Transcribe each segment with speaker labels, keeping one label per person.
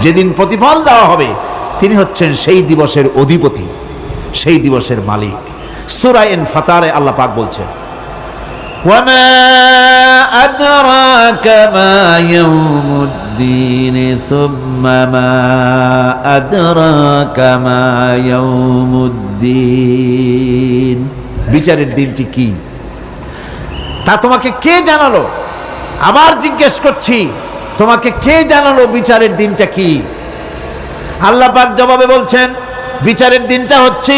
Speaker 1: যেদিন প্রতিফল দেওয়া হবে তিনি হচ্ছেন সেই দিবসের অধিপতি, সেই দিবসের মালিক। সূরা ইনফিতারে আল্লাহ পাক বলছেন,
Speaker 2: ওয়ামা আদরাকা মা ইয়াউমুদ্দিন সুম্মা মা আদরাকা মা ইয়াউমুদ্দিন।
Speaker 1: বিচারের দিনটি কি তা তোমাকে কে জানালো? আবার জিজ্ঞেস করছি, তোমাকে কে জানালো বিচারের দিনটা কি? আল্লাহ পাক জবাবে বলছেন, বিচারের দিনটা হচ্ছে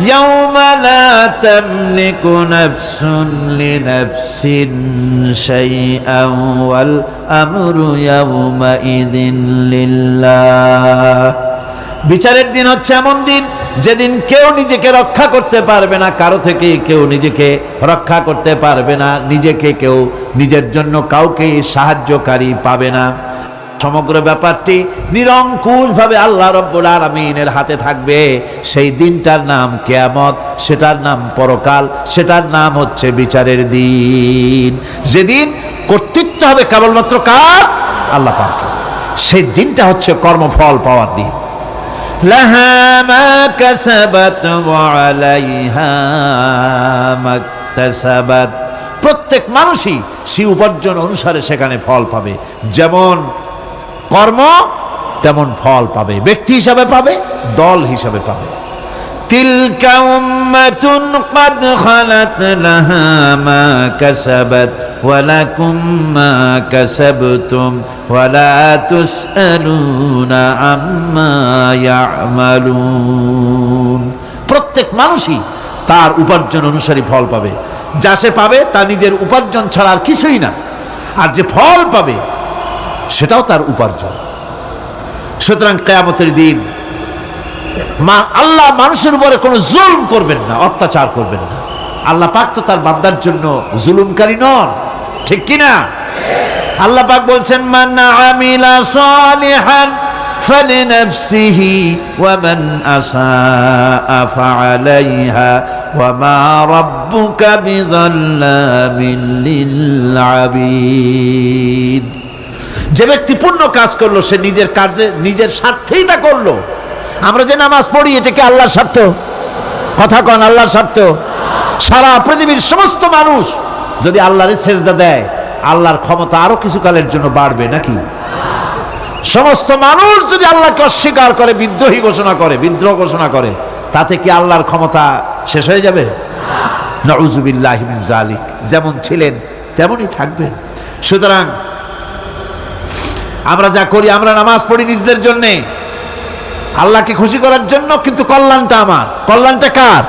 Speaker 2: ইয়াউমা লা তামলিকু নাফসুন লিনাফসিন শাইআন ওয়াল আমরু ইয়াউমা ইযিন লিল্লাহ।
Speaker 1: বিচারের দিন হচ্ছে এমন দিন যেদিন কেউ নিজেকে রক্ষা করতে পারবে না, কারো থেকে কেউ নিজেকে রক্ষা করতে পারবে না, নিজেকে কেউ নিজের জন্য কাউকে সাহায্যকারী পাবে না। সমগ্র ব্যাপারটি নিরঙ্কুশভাবে আল্লাহ রাব্বুল আলামিনের হাতে থাকবে। সেই দিনটার নাম কিয়ামত, সেটার নাম পরকাল, সেটার নাম হচ্ছে বিচারের দিন। যেদিন কর্তৃত্ব হবে কেবলমাত্র কার? আল্লাহ পাকের। সেই দিনটা হচ্ছে কর্মফল পাওয়ার দিন।
Speaker 2: লাহা মা কাসাবাত ওয়া আলাইহা মাকতাসাবাত।
Speaker 1: প্রত্যেক মানুষই সেই উপার্জন অনুসারে সেখানে ফল পাবে। যেমন কর্ম তেমন ফল পাবে, ব্যক্তি হিসাবে পাবে, দল হিসাবে পাবে।
Speaker 2: তিলকা উম্মাতুন ক্বাদ খালাত লাহা মা কাসাবাত ওয়া লাকুম মা কাসাবতুম ওয়া লা তুসআলুনা আম্মা ইয়ামালুন।
Speaker 1: প্রত্যেক মানুষই তার উপার্জন অনুসারী ফল পাবে। যা সে পাবে তা নিজের উপার্জন ছাড়া আর কিছুই না, আর যে ফল পাবে সেটাও তার উপার্জন। সুতরাং কিয়ামতের দিন আল্লাহ মানুষের উপরে কোনো জুলম করবেন না, অত্যাচার করবেন না। আল্লাহ পাক তো তার বান্দার জন্য জুলুমকারী নন, ঠিক কিনা? আল্লাহ পাক বলছেন, মান আমিলা সালিহান ফালিনাফসিহি ওয়া মান আসাআ ফাআলাইহা ওয়া মা রাব্বুকা বিযাল্লামিন লিল আবিদ। যে ব্যক্তি পুণ্য কাজ করলো সে নিজের কাজে নিজের স্বার্থেই তা করলো। আমরা যে নামাজ পড়ি এটা কি আল্লাহর স্বার্থ? কথা কন, আল্লাহর স্বার্থ? সারা পৃথিবীর সমস্ত মানুষ যদি আল্লাহরে সেজদা দেয়, আল্লাহর ক্ষমতা আরো কিছু কালের জন্য বাড়বে নাকি? সমস্ত মানুষ যদি আল্লাহকে অস্বীকার করে, বিদ্রোহী ঘোষণা করে, বিদ্রোহ ঘোষণা করে, তাতে কি আল্লাহর ক্ষমতা শেষ হয়ে যাবে? নাউযুবিল্লাহি মিন যালিক। যেমন ছিলেন তেমনই থাকবেন। সুতরাং আমরা যা করি, আমরা নামাজ পড়ি নিজেদের জন্যে, আল্লাহকে খুশি করার জন্য, কিন্তু কল্যাণটা আমার। কল্যাণটা কার?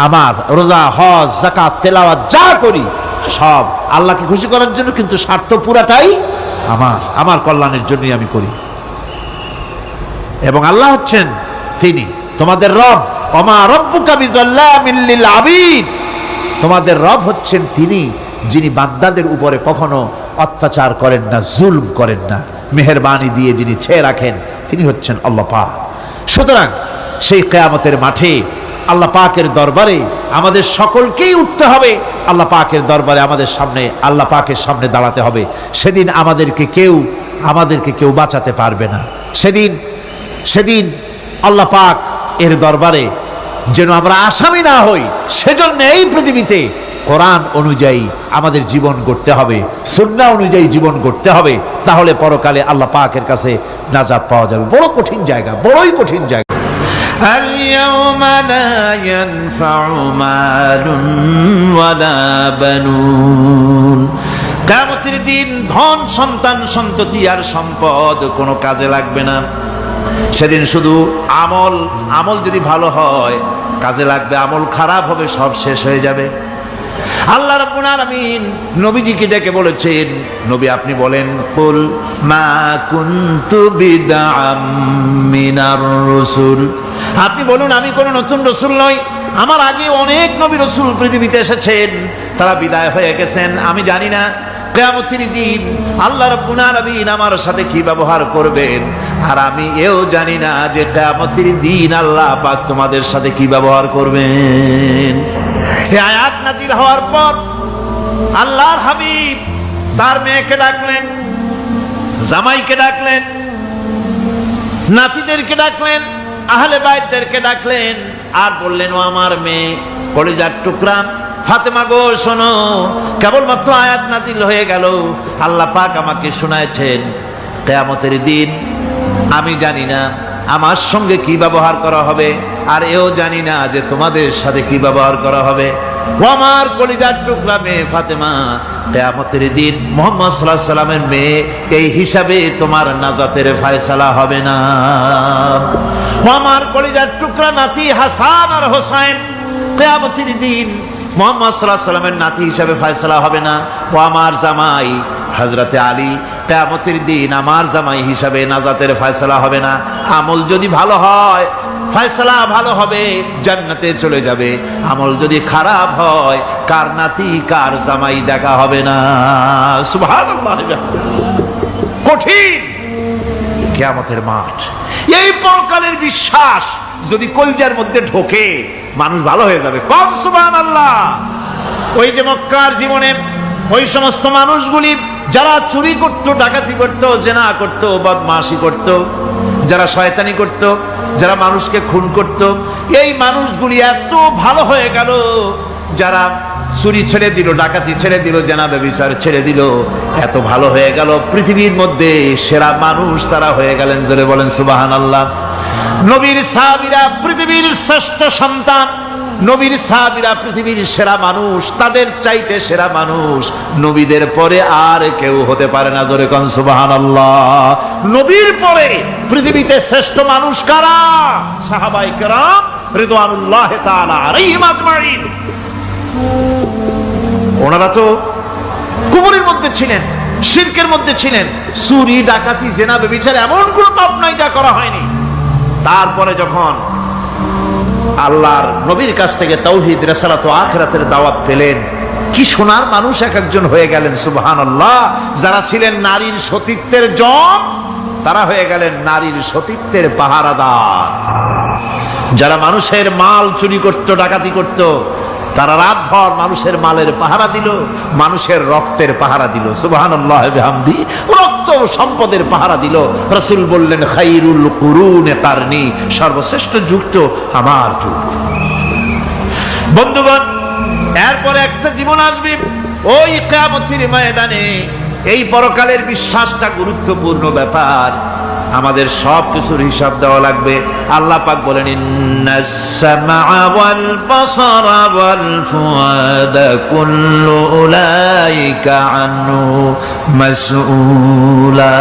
Speaker 1: আমার। রোজা, হজ, যাকাত, তেলাওয়াত যা করি সব আল্লাহকে খুশি করার জন্য, কিন্তু স্বার্থ পুরাটাই আমার, আমার কল্যাণের জন্যই আমি করি। এবং আল্লাহ হচ্ছেন তিনি তোমাদের রব। ওমা রাব্বুকা বিযাল্লামিন লিল আবিদ। তোমাদের রব হচ্ছেন তিনি যিনি বান্দাদের উপরে কখনো অত্যাচার করেন না, জুলম করেন না, মেহেরবানি দিয়ে যিনি ছেয়ে রাখেন তিনি হচ্ছেন আল্লাহ পাক। সুতরাং সেই কিয়ামতের মাঠে আল্লাহ পাকের দরবারে আমাদের সকলকেই উঠতে হবে। আল্লাহ পাকের দরবারে আমাদের সামনে, আল্লাহ পাকের সামনে দাঁড়াতে হবে। সেদিন আমাদেরকে কেউ বাঁচাতে পারবে না। সেদিন আল্লাহ পাক এর দরবারে যেন আমরা আসামি না হই, সেজন্য এই পৃথিবীতে কোরআন অনুযায়ী আমাদের জীবন গড়তে হবে, সুন্নাহ অনুযায়ী জীবন গড়তে হবে। তাহলে পরকালে আল্লাহ পাকের কাছে নাজাত পাওয়া যাবে। বড় কঠিন জায়গা, বড়ই কঠিন জায়গা।
Speaker 2: اليوم لا ينفع مال ولا بنون। কিয়ামতের দিন ধন, সন্তান, সন্ততি আর সম্পদ কোনো কাজে লাগবে না। সেদিন শুধু আমল যদি ভালো হয় কাজে লাগবে, আমল খারাপ হবে সব শেষ হয়ে যাবে। আল্লাহ রাব্বুল আলামিন নবীজিকে ডেকে বলেছেন, নবী আপনি বলেন, কুল মা কুনতু বিদআম মিনার রাসূল। আপনি বলুন আমি কোন নতুন রাসূল নই, আমার আগে অনেক নবী রাসূল পৃথিবীতে এসেছেন, তারা বিদায় হয়ে গেছেন। আমি জানি না কিয়ামতের দিন আল্লাহ রাব্বুল আলামিন আমার সাথে কি ব্যবহার করবেন, আর আমি এও জানি না যে কিয়ামতের দিন আল্লাহ পাক তোমাদের সাথে কি ব্যবহার করবেন। এই আয়াত নাযিল হওয়ার পর আল্লাহর হাবিব তার মেয়েকে ডাকলেন, জামাইকে ডাকলেন, নাতিদেরকে ডাকলেন, আহলে বাইতদেরকে ডাকলেন, আর বললেন, ও আমার মেয়ে কলিজার টুকরা ফাতেমা গো, শোনো, কেবলমাত্র আয়াত নাজিল হয়ে গেল, আল্লাহ পাক আমাকে শোনায়ছেন কিয়ামতের দিন আমি জানি না আমার সঙ্গে কি ব্যবহার করা হবে, আর এও জানি না যে তোমাদের সাথে কি ব্যবহার করা হবে। ও আমার কলিজার টুকরা মেয়ে ফাতেমা, কিয়ামতের দিন মুহাম্মদ সাল্লাল্লাহু আলাইহি সাল্লামের মেয়ে, এই হিসাবে তোমার নাজাতের ফয়সালা হবে না। ও আমার কলিজার টুকরা নাতি হাসান আর হোসেন, কিয়ামতের দিন মুহাম্মদ সাল্লাল্লাহু আলাইহি সাল্লামের নাতি হিসাবে ফয়সালা হবে না। ও আমার জামাই হযরতে আলী, কিয়ামতের দিন আমার জামাই হিসাবে নাজাতের ফয়সালা হবে না। আমল যদি ভালো হয় ফয়সালা ভালো হবে, জান্নাতে চলে যাবে। আমল যদি খারাপ হয় কার নাতি কার জামাই দেখা হবে না। সুবহানাল্লাহ। কঠিন কিয়ামতের মাঠ। এই পরকালের বিশ্বাস যদি কলজার মধ্যে ঢোকে, মানুষ ভালো হয়ে যাবে। কোন সুবহানাল্লাহ। ওই যে মক্কার জীবনে ওই সমস্ত মানুষগুলি যারা চুরি করত, ডাকাতি করত, জিনা করত, বদমাশি করত, যারা শয়তানি করত, যারা মানুষকে খুন করত, এই মানুষগুলি এত ভালো হয়ে গেল, যারা চুরি ছেড়ে দিল, ডাকাতি ছেড়ে দিল, জিনা ব্যভিচার ছেড়ে দিল, এত ভালো হয়ে গেল, পৃথিবীর মধ্যে সেরা মানুষ তারা হয়ে গেলেন। জোরে বলেন সুবহানাল্লাহ। নবীর সাহাবীরা পৃথিবীর শ্রেষ্ঠ সন্তান, নবীর সাহাবীরা পৃথিবীর সেরা মানুষ, তাদের চাইতে সেরা মানুষ নবীদের পরে আর কেউ হতে পারে না। জোরে কোন সুবহানাল্লাহ। নবীর পরে পৃথিবীতে শ্রেষ্ঠ মানুষ কারা? সাহাবায়ে কেরাম রিদওয়ানুল্লাহি তাআলা আলাইহিম আজমাইন। ওনারা তো কুফরের মধ্যে ছিলেন, শিরকের মধ্যে ছিলেন, চুরি ডাকাতি জিনা ব্যভিচার এমন কোনো পাপ নাই যা করা হয়নি। তারপরে যখন আল্লাহর নবীর কাছ থেকে তাওহীদ, রিসালাত ও আখিরাতের দাওয়াত পেলেন, কি সোনার মানুষ এক একজন হয়ে গেলেন। সুবহানাল্লাহ। যারা ছিলেন নারীর সতীত্বের জম, তারা হয়ে গেলেন নারীর সতীত্বের পাহারাদার। যারা মানুষের মাল চুরি করত, ডাকাতি করত, তারা রাতভর মানুষের মালের পাহারা দিল, মানুষের রক্তের পাহারা দিল। সুবহানাল্লাহ বিহামদি। রক্ত সম্পদের পাহারা দিল। রাসূল বললেন, খায়রুল কুরুনে কারনি, সর্বশ্রেষ্ঠ যুগ তো আমার যুগ। বন্ধুগণ, এরপরে একটা জীবন আসবে ওই কিয়ামতের ময়দানে। এই পরকালের বিশ্বাসটা গুরুত্বপূর্ণ ব্যাপার, আমাদের সব কিছুর হিসাব দেওয়া লাগবে। আল্লাহ পাক বলেন, ইন্নাস সামআ ওয়াল বাসারা ওয়াল ফুআদা কুল্লু উলাইকা আনহু মাসউলা।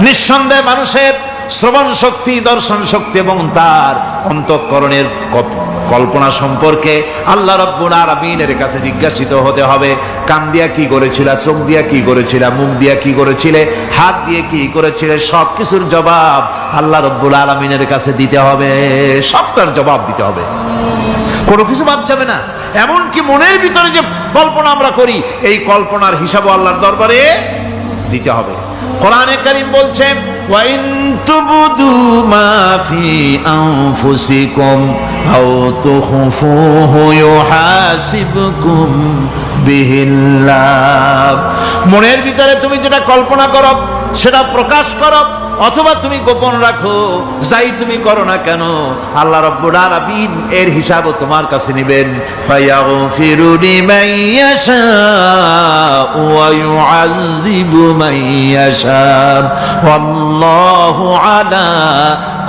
Speaker 2: নিঃসন্দেহে মানুষের শ্রবণ শক্তি, দর্শন শক্তি এবং তার অন্তঃকরণের কল্পনা সম্পর্কে আল্লাহ রাব্বুল আলামিনের কাছে জিজ্ঞাসিত হতে হবে। কান দিয়া কি করেছিলা, চোখ দিয়া কি করেছিলা, মুখ দিয়া কি করেছিলে, হাত দিয়ে কি করেছিলে, সব কিছুর জবাব আল্লাহ রাব্বুল আলামিনের কাছে দিতে হবে। সবটার জবাব দিতে হবে, কোনো কিছু বাদ যাবে না। এমনকি মনের ভিতরে যে কল্পনা আমরা করি, এই কল্পনার হিসাবও আল্লাহর দরবারে দিতে হবে। কোরআনে কারীম বলছেন, ওয়া ইন তুবদু মা ফি আনফুসিকুম আও তুখফুহু ইউহাসিবকুম বিহিল্লাহ। মনের ভিতরে তুমি যেটা কল্পনা করো সেটা প্রকাশ করো, অথবা তুমি গোপন রাখো, যাই তুমি করো না কেন, আল্লাহ রাব্বুল আলামিন এর হিসাবও তোমার কাছে নেবেন। ফায়াগফিরু লিমান ইয়াশাউ ওয়া ইউআযযিবু মান ইয়াশাউ ওয়াল্লাহু আলা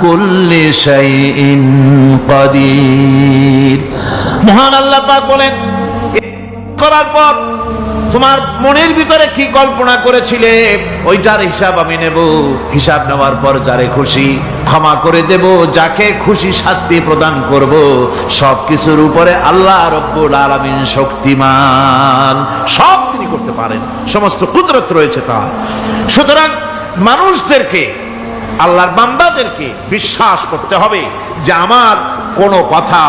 Speaker 2: কুল্লি শাইইন কাদির। মহান আল্লাহ পাক বলেন, করার পর তোমার মনের ভিতরে কি কল্পনা করেছিলে ওইটার হিসাব আমি নেব। হিসাব নেওয়ার পর যারে খুশি ক্ষমা করে দেব, যাকে খুশি শাস্তি প্রদান করব। সবকিছুর উপরে আল্লাহ রাব্বুল আলামিন শক্তিমান, সব তিনি করতে পারেন, সমস্ত কুদরত রয়েছে তার। সুতরাং মানুষদেরকে, আল্লাহর বান্দাদেরকে বিশ্বাস করতে হবে যে আমার কোনো কথা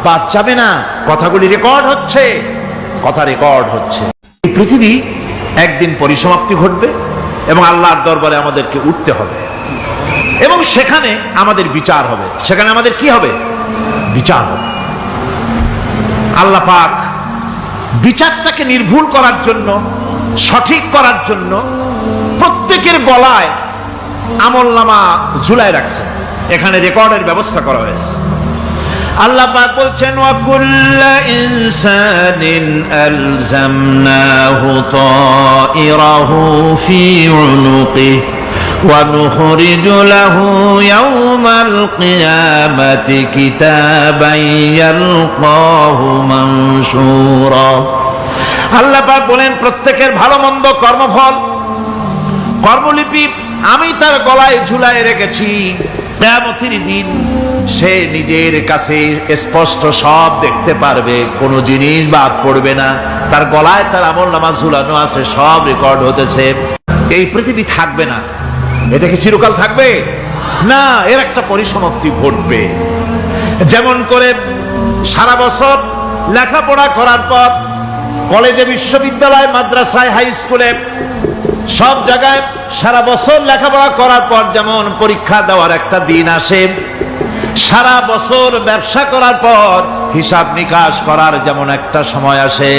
Speaker 2: বাদ যাবে না, কথাগুলি রেকর্ড হচ্ছে, কথা রেকর্ড হচ্ছে। এই পৃথিবী একদিন পরিসমাপ্তি ঘটবে এবং আল্লাহর দরবারে আমাদেরকে উঠতে হবে এবং সেখানে আমাদের বিচার হবে। সেখানে আমাদের কি হবে? বিচার হবে। আল্লাহ পাক বিচারটাকে নির্ভুল করার জন্য, সঠিক করার জন্য প্রত্যেকের গলায় আমলনামা ঝুলায় রাখছে, এখানে রেকর্ডের ব্যবস্থা করা হয়েছে। আল্লাহ পাক বলছেন ওয়া কুল্লু ইনসানিন আলজামনাহু তাইরাহু ফি উনুকিহি ওয়া নুখরিজু লাহু ইয়াওমাল কিয়ামাতি কিতাবান ইয়ালকাহু মানশুরা। আল্লাহ পাক বলেন প্রত্যেকের ভালো মন্দ কর্মফল, কর্মলিপি আমি তার গলায় ঝুলায় রেখেছি। কিয়ামতের দিন সে নিজের কাছে স্পষ্ট সব দেখতে পারবে, কোনো জিনিস বাদ পড়বে না। তার গলায় তার আমলনামা ঝুলানো আছে, সব রেকর্ড হতেছে। এই পৃথিবী থাকবে না, এটা কি চিরকাল থাকবে না, এর একটা পরিসমাপ্তি ঘটবে। যেমন করে সারা বছর লেখাপড়া করার পর কলেজে, বিশ্ববিদ্যালয়, মাদ্রাসায়, হাই স্কুলে, সব জায়গায় সারা বছর লেখাপড়া করার পর যেমন পরীক্ষা দেওয়ার একটা দিন আসে, সারা বছর ব্যবসা করার পর হিসাব নিকাশ করার যেমন একটা সময় আসে,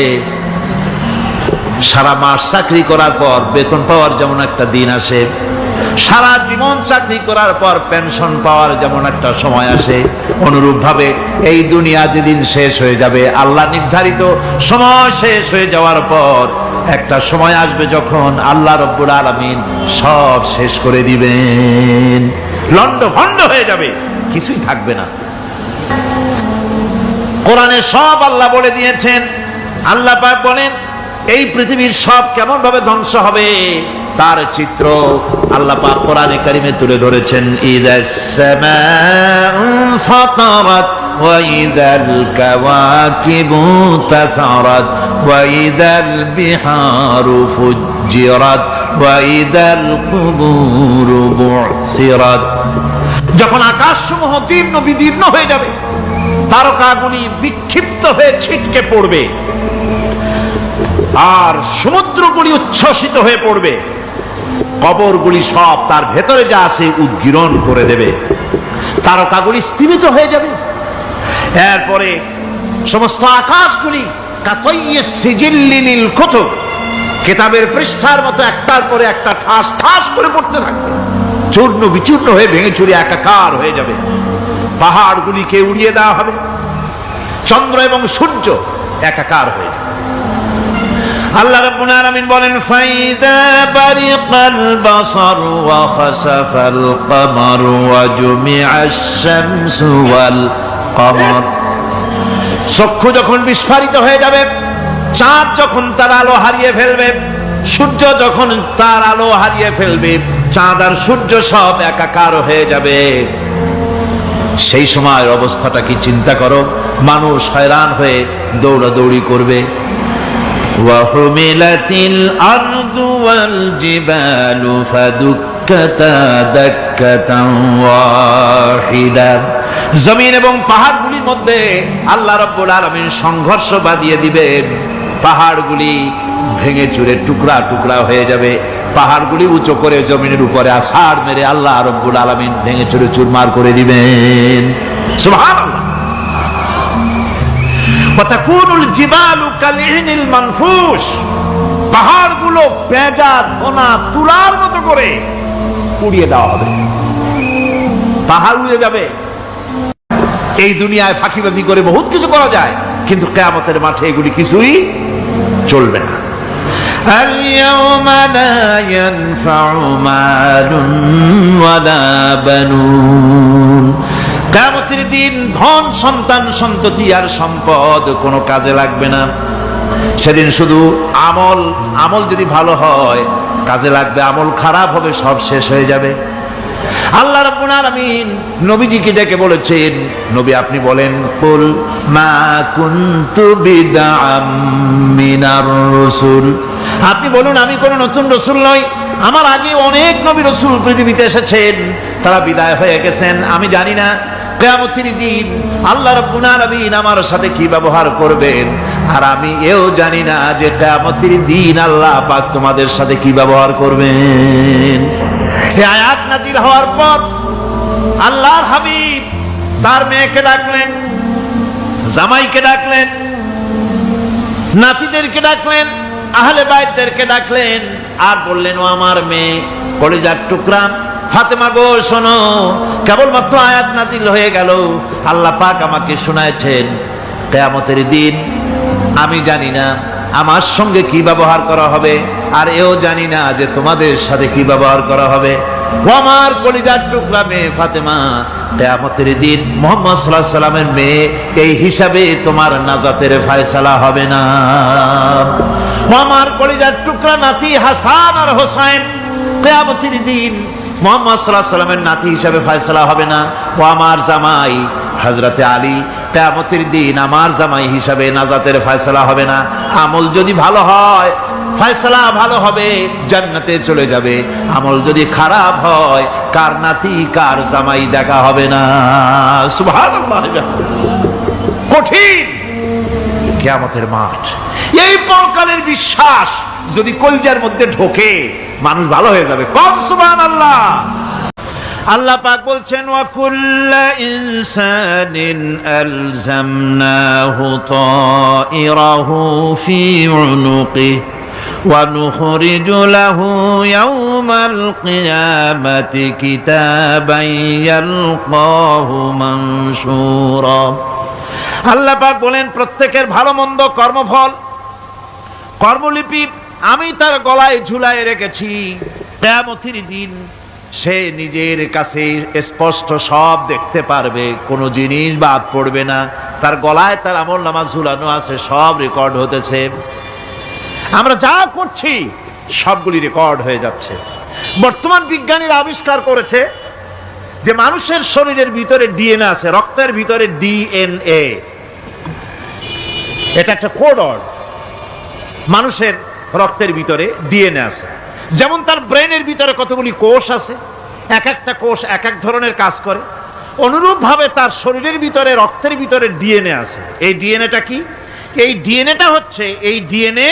Speaker 2: সারা মাস চাকরি করার পর বেতন পাওয়ার যেমন একটা দিন আসে, সারা জীবন চাকরি করার পর পেনশন পাওয়ার যেমন একটা সময় আসে, অনুরূপ ভাবে এই দুনিয়া যেদিন শেষ হয়ে যাবে, আল্লাহ নির্ধারিত সময় শেষ হয়ে যাওয়ার পর একটা সময় আসবে যখন আল্লাহ রব্বুল আলামিন সব শেষ করে দিবেন, লন্ডভন্ড হয়ে যাবে, কিছুই থাকবে না। কোরআনে সব আল্লাহ বলে দিয়েছেন। আল্লাহ পাক বলেন এই পৃথিবীর সব কেমন ভাবে ধ্বংস হবে তার চিত্র আল্লাহ পাক কোরআনে কারিমে তুলে ধরেছেন। ইযাস সামাউ ফাতারাত ওয়া ইযাল কাওয়াকিবু তাসারাত ওয়া ইযাল বিহারু ফুজ্জিরাত ওয়া ইযাল কুবুরু বু'সিরাত। যখন আকাশসমূহ দীর্ণ বিদীর্ণ হয়ে যাবে, তারকাগুলি বিক্ষিপ্ত হয়ে ছিটকে পড়বে, আর সমুদ্রগুলি উচ্ছ্বসিত হয়ে পড়বে, কবরগুলি সব তার ভেতরে যা আছে উদ্গীরণ করে দেবে, তারকাগুলি স্থিমিত হয়ে যাবে। এরপরে সমস্ত আকাশগুলি কাতাইয়িস সিজিল্লিল কুতুব, কিতাবের পৃষ্ঠার মতো একটার পরে একটা ঠাস ঠাস করে পড়তে থাকবে, চূর্ণ বিচূর্ণ হয়ে ভেঙে চুরে একাকার হয়ে যাবে। পাহাড়গুলিকে উড়িয়ে দেওয়া হবে, চন্দ্র এবং সূর্য একাকার হয়ে যাবে। আল্লাহ রাব্বুল আলামিন বলেন ফাইদা বারিকাল বাসার ওয়া খাসাফাল কমার ওয়া জুমিআশ শামসু ওয়াল কমার। চক্ষু যখন বিস্ফারিত হয়ে যাবে, চাঁদ যখন তার আলো হারিয়ে ফেলবে, সূর্য যখন তার আলো হারিয়ে ফেলবে, চাঁদ আর সূর্য সব একাকার হয়ে যাবে, সেই সময়ের অবস্থাটা কি চিন্তা করো। মানুষ হয়রান হয়ে দৌড়াদৌড়ি করবে। ওয়াহুমিলাতিল আরদু ওয়াল জিবালু ফাদুক্কাতা দাক্কাতান ওয়াহিদা। জমিন এবং পাহাড়গুলির মধ্যে আল্লাহ রাব্বুল আলামিন সংঘর্ষ বাঁধিয়ে দিবেন, পাহাড়গুলি ভেঙে চুরে টুকরা টুকরা হয়ে যাবে, পাহাড়গুলি উঁচু করে জমিনের উপরে আছাড় মেরে আল্লাহ রাব্বুল আলামিন ভেঙে চুরে চুরমার করে দিবেন। সুবহানাল্লাহ। ওয়াতাকুনুল জিবালু কালইনিল মানফুশ, পাহাড়গুলো পেঁজা ধোনা তুলার মতো করে উড়িয়ে দেওয়া হবে, পাহাড় উড়ে যাবে। এই দুনিয়ায় ফাঁকিবাজি করে বহুত কিছু করা যায়, কিন্তু কিয়ামতের মাঠে এগুলি কিছুই চলবে না। আল-ইয়াওমা লা ইয়ানফা'ু মালুন ওয়ালা বানুন। কিয়ামতের দিন ধন, সন্তান, সন্ততি আর সম্পদ কোনো কাজে লাগবে না। সেদিন শুধু আমল যদি ভালো হয় কাজে লাগবে, আমল খারাপ হবে সব শেষ হয়ে যাবে। আল্লাহ রাব্বুল আলামিন নবীজিকে ডেকে বলেছেন, নবী আপনি বলেন, কুল মা কুনতু বিদআম মিনার রাসূল, আপনি বলুন আমি কোন নতুন রাসূল নই, আমার আগে অনেক নবী রাসূল পৃথিবীতে এসেছেন, তারা বিদায় হয়ে গেছেন। আমি জানি না কিয়ামতের দিন আল্লাহ রাব্বুল আলামিন আমার সাথে কি ব্যবহার করবেন, আর আমি এও জানি না যে কিয়ামতের দিন আল্লাহ পাক তোমাদের সাথে কি ব্যবহার করবেন। এই আয়াত নাযিল হওয়ার পর আল্লাহর হাবিব তার মেয়েকে ডাকলেন, জামাইকে ডাকলেন, নাতিদেরকে ডাকলেন, আহলে বাইতদেরকে ডাকলেন, আর বললেন ও আমার মেয়ে, কলিজার টুকরা, ফাতেমা গো শোনো, কেবলমাত্র আয়াত নাজিল হয়ে গেল, আল্লাহ পাক আমাকে শোনায়ছেন কিয়ামতের দিন আমি জানি না আমার সঙ্গে কি ব্যবহার করা হবে, আর এও জানি না যে তোমাদের সাথে কি ব্যবহার করা হবে। ও আমার কলিজার টুকরা মেয়ে ফাতেমা, কিয়ামতের দিন মুহাম্মদ সাল্লাল্লাহু আলাইহি সাল্লামের মেয়ে এই হিসাবে তোমার নাজাতের ফয়সালা হবে না। ও আমার কলিজার টুকরা নাতি হাসান আর হোসেন, কিয়ামতের দিন মুহাম্মদ সাল্লাল্লাহু আলাইহি সাল্লামের নাতি হিসাবে ফয়সালা হবে না। ও আমার জামাই হযরতে আলী, কিয়ামতের দিন আমার জামাই হিসাবে নাজাতের ফয়সালা হবে না। আমল যদি ভালো হয় ফয়সালা ভালো হবে, জান্নাতে চলে যাবে। আমল যদি খারাপ হয় কার নাতি কার জামাই দেখা হবে না। সুবহানাল্লাহ। কঠিন কিয়ামতের মাঠ। এই পরকালের বিশ্বাস যদি কলিজার মধ্যে ঢোকে মানুষ ভালো হয়ে যাবে। কোন সুবহানাল্লাহ। আল্লাহ পাক বলছেন ওয়া কুল্লা ইনসানিন আলজামনাহু তাইরাহু ফি উনুকি ওয়া নুখরিজু লাহু ইয়াওমাল কিয়ামাতি কিতাবান ইয়ালকাহু মানশুরা। আল্লাহ পাক বলেন প্রত্যেকের ভালো মন্দ কর্মফল কর্মলিপি আমি তার গলায় ঝুলায় রেখেছি। কিয়ামতের দিন সে নিজের কাছে স্পষ্ট সব দেখতে পারবে, কোনো জিনিস বাদ পড়বে না। তার গলায় তার আমলনামা ঝুলানো আছে, সব রেকর্ড হতেছে। আমরা যা করছি সবগুলি রেকর্ড হয়ে যাচ্ছে। বর্তমান বিজ্ঞানীরা আবিষ্কার করেছে যে মানুষের শরীরের ভিতরে ডিএনএ আছে, রক্তের ভিতরে ডিএনএ, এটা একটা কোড। মানুষের রক্তের ভিতরে ডিএনএ আছে। যেমন তার ব্রেনের ভিতরে কতগুলি কোষ আছে, এক একটা কোষ এক এক ধরনের কাজ করে, অনুরূপভাবে তার শরীরের ভিতরে রক্তের ভিতরে ডিএনএ আছে। এই ডিএনএটা কি? এই ডিএনএটা হচ্ছে, এই ডিএনএ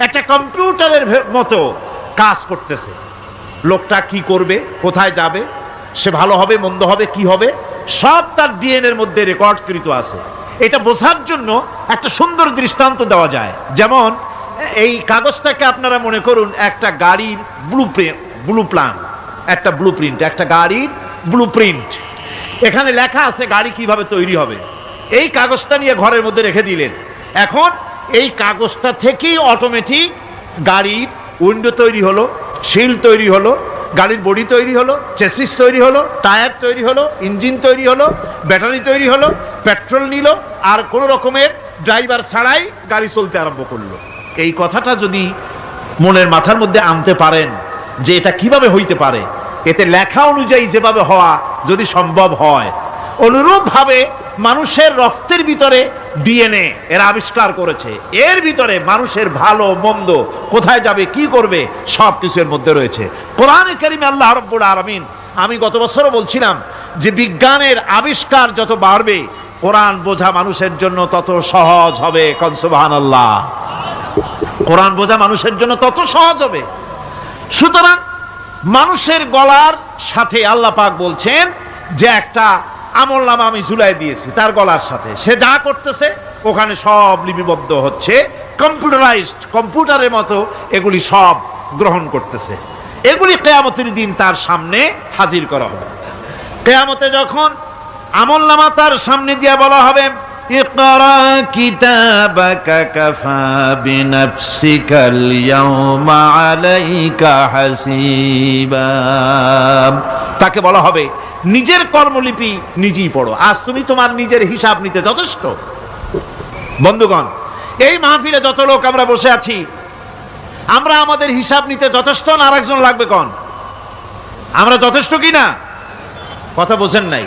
Speaker 2: একটা কম্পিউটারের মতো কাজ করতেছে। লোকটা কি করবে, কোথায় যাবে, সে ভালো হবে মন্দ হবে কি হবে, সব তার ডিএনএর মধ্যে রেকর্ডকৃত আছে। এটা বোঝার জন্য একটা সুন্দর দৃষ্টান্ত দেওয়া যায়। যেমন এই কাগজটাকে আপনারা মনে করুন একটা গাড়ির একটা গাড়ির ব্লুপ্রিন্ট। এখানে লেখা আছে গাড়ি কিভাবে তৈরি হবে। এই কাগজটা নিয়ে ঘরের মধ্যে রেখে দিলেন। এখন এই কাগজটা থেকেই অটোমেটিক গাড়ির উইন্ডো তৈরি হলো, শিল তৈরি হলো, গাড়ির বডি তৈরি হলো, চেসিস তৈরি হলো, টায়ার তৈরি হলো, ইঞ্জিন তৈরি হলো, ব্যাটারি তৈরি হলো, পেট্রোল নিল, আর কোনো রকমের ড্রাইভার ছাড়াই গাড়ি চলতে আরম্ভ করলো। এই কথাটা যদি মনের মাথার মধ্যে আনতে পারেন যে এটা কিভাবে হইতে পারে, এতে লেখা অনুযায়ী যেভাবে হওয়া যদি সম্ভব হয়, অনুরূপভাবে মানুষের রক্তের ভিতরে ডিএনএ এরা আবিষ্কার করেছে। এর ভিতরে মানুষের ভালো মন্দ, কোথায় যাবে কি করবে, সব কিছুর মধ্যে রয়েছে। কোরআনে কারিমে আল্লাহ রাব্বুল আলামিন, আমি গত বছরও বলছিলাম যে বিজ্ঞানের আবিষ্কার যত বাড়বে কোরআন বোঝা মানুষের জন্য তত সহজ হবে। কোন সুবহানাল্লাহ। কোরআন বোঝা মানুষের জন্য তত সহজ হবে। সুতরাং মানুষের গলার সাথে আল্লাহ পাক বলছেন যে একটা আমলনামা আমি ঝুলাই দিয়েছি তার গলার সাথে, সে যা করতেছে ওখানে সব লিপিবদ্ধ হচ্ছে, কম্পিউটারাইজড, কম্পিউটারের মতো এগুলি সব গ্রহণ করতেছে। এগুলি কিয়ামতের দিন তার সামনে হাজির করা হবে। কিয়ামতে যখন আমলনামা তার সামনে দিয়ে বলা হবে ইকরা কিতাবাকা কাফা বিনাফসিকাল ইয়াওমা আলাইকা হাসিবা, তাকে বলা হবে নিজের কর্মলিপি নিজেই পড়ো, আজ তুমি তোমার নিজের হিসাব নিতে যথেষ্ট। বন্ধুগণ, এই মাহফিলে যত লোক আমরা বসে আছি, আমরা আমাদের হিসাব নিতে যথেষ্ট না আরেকজন লাগবে? কোন আমরা যথেষ্ট কি না? কথা বোঝেন নাই।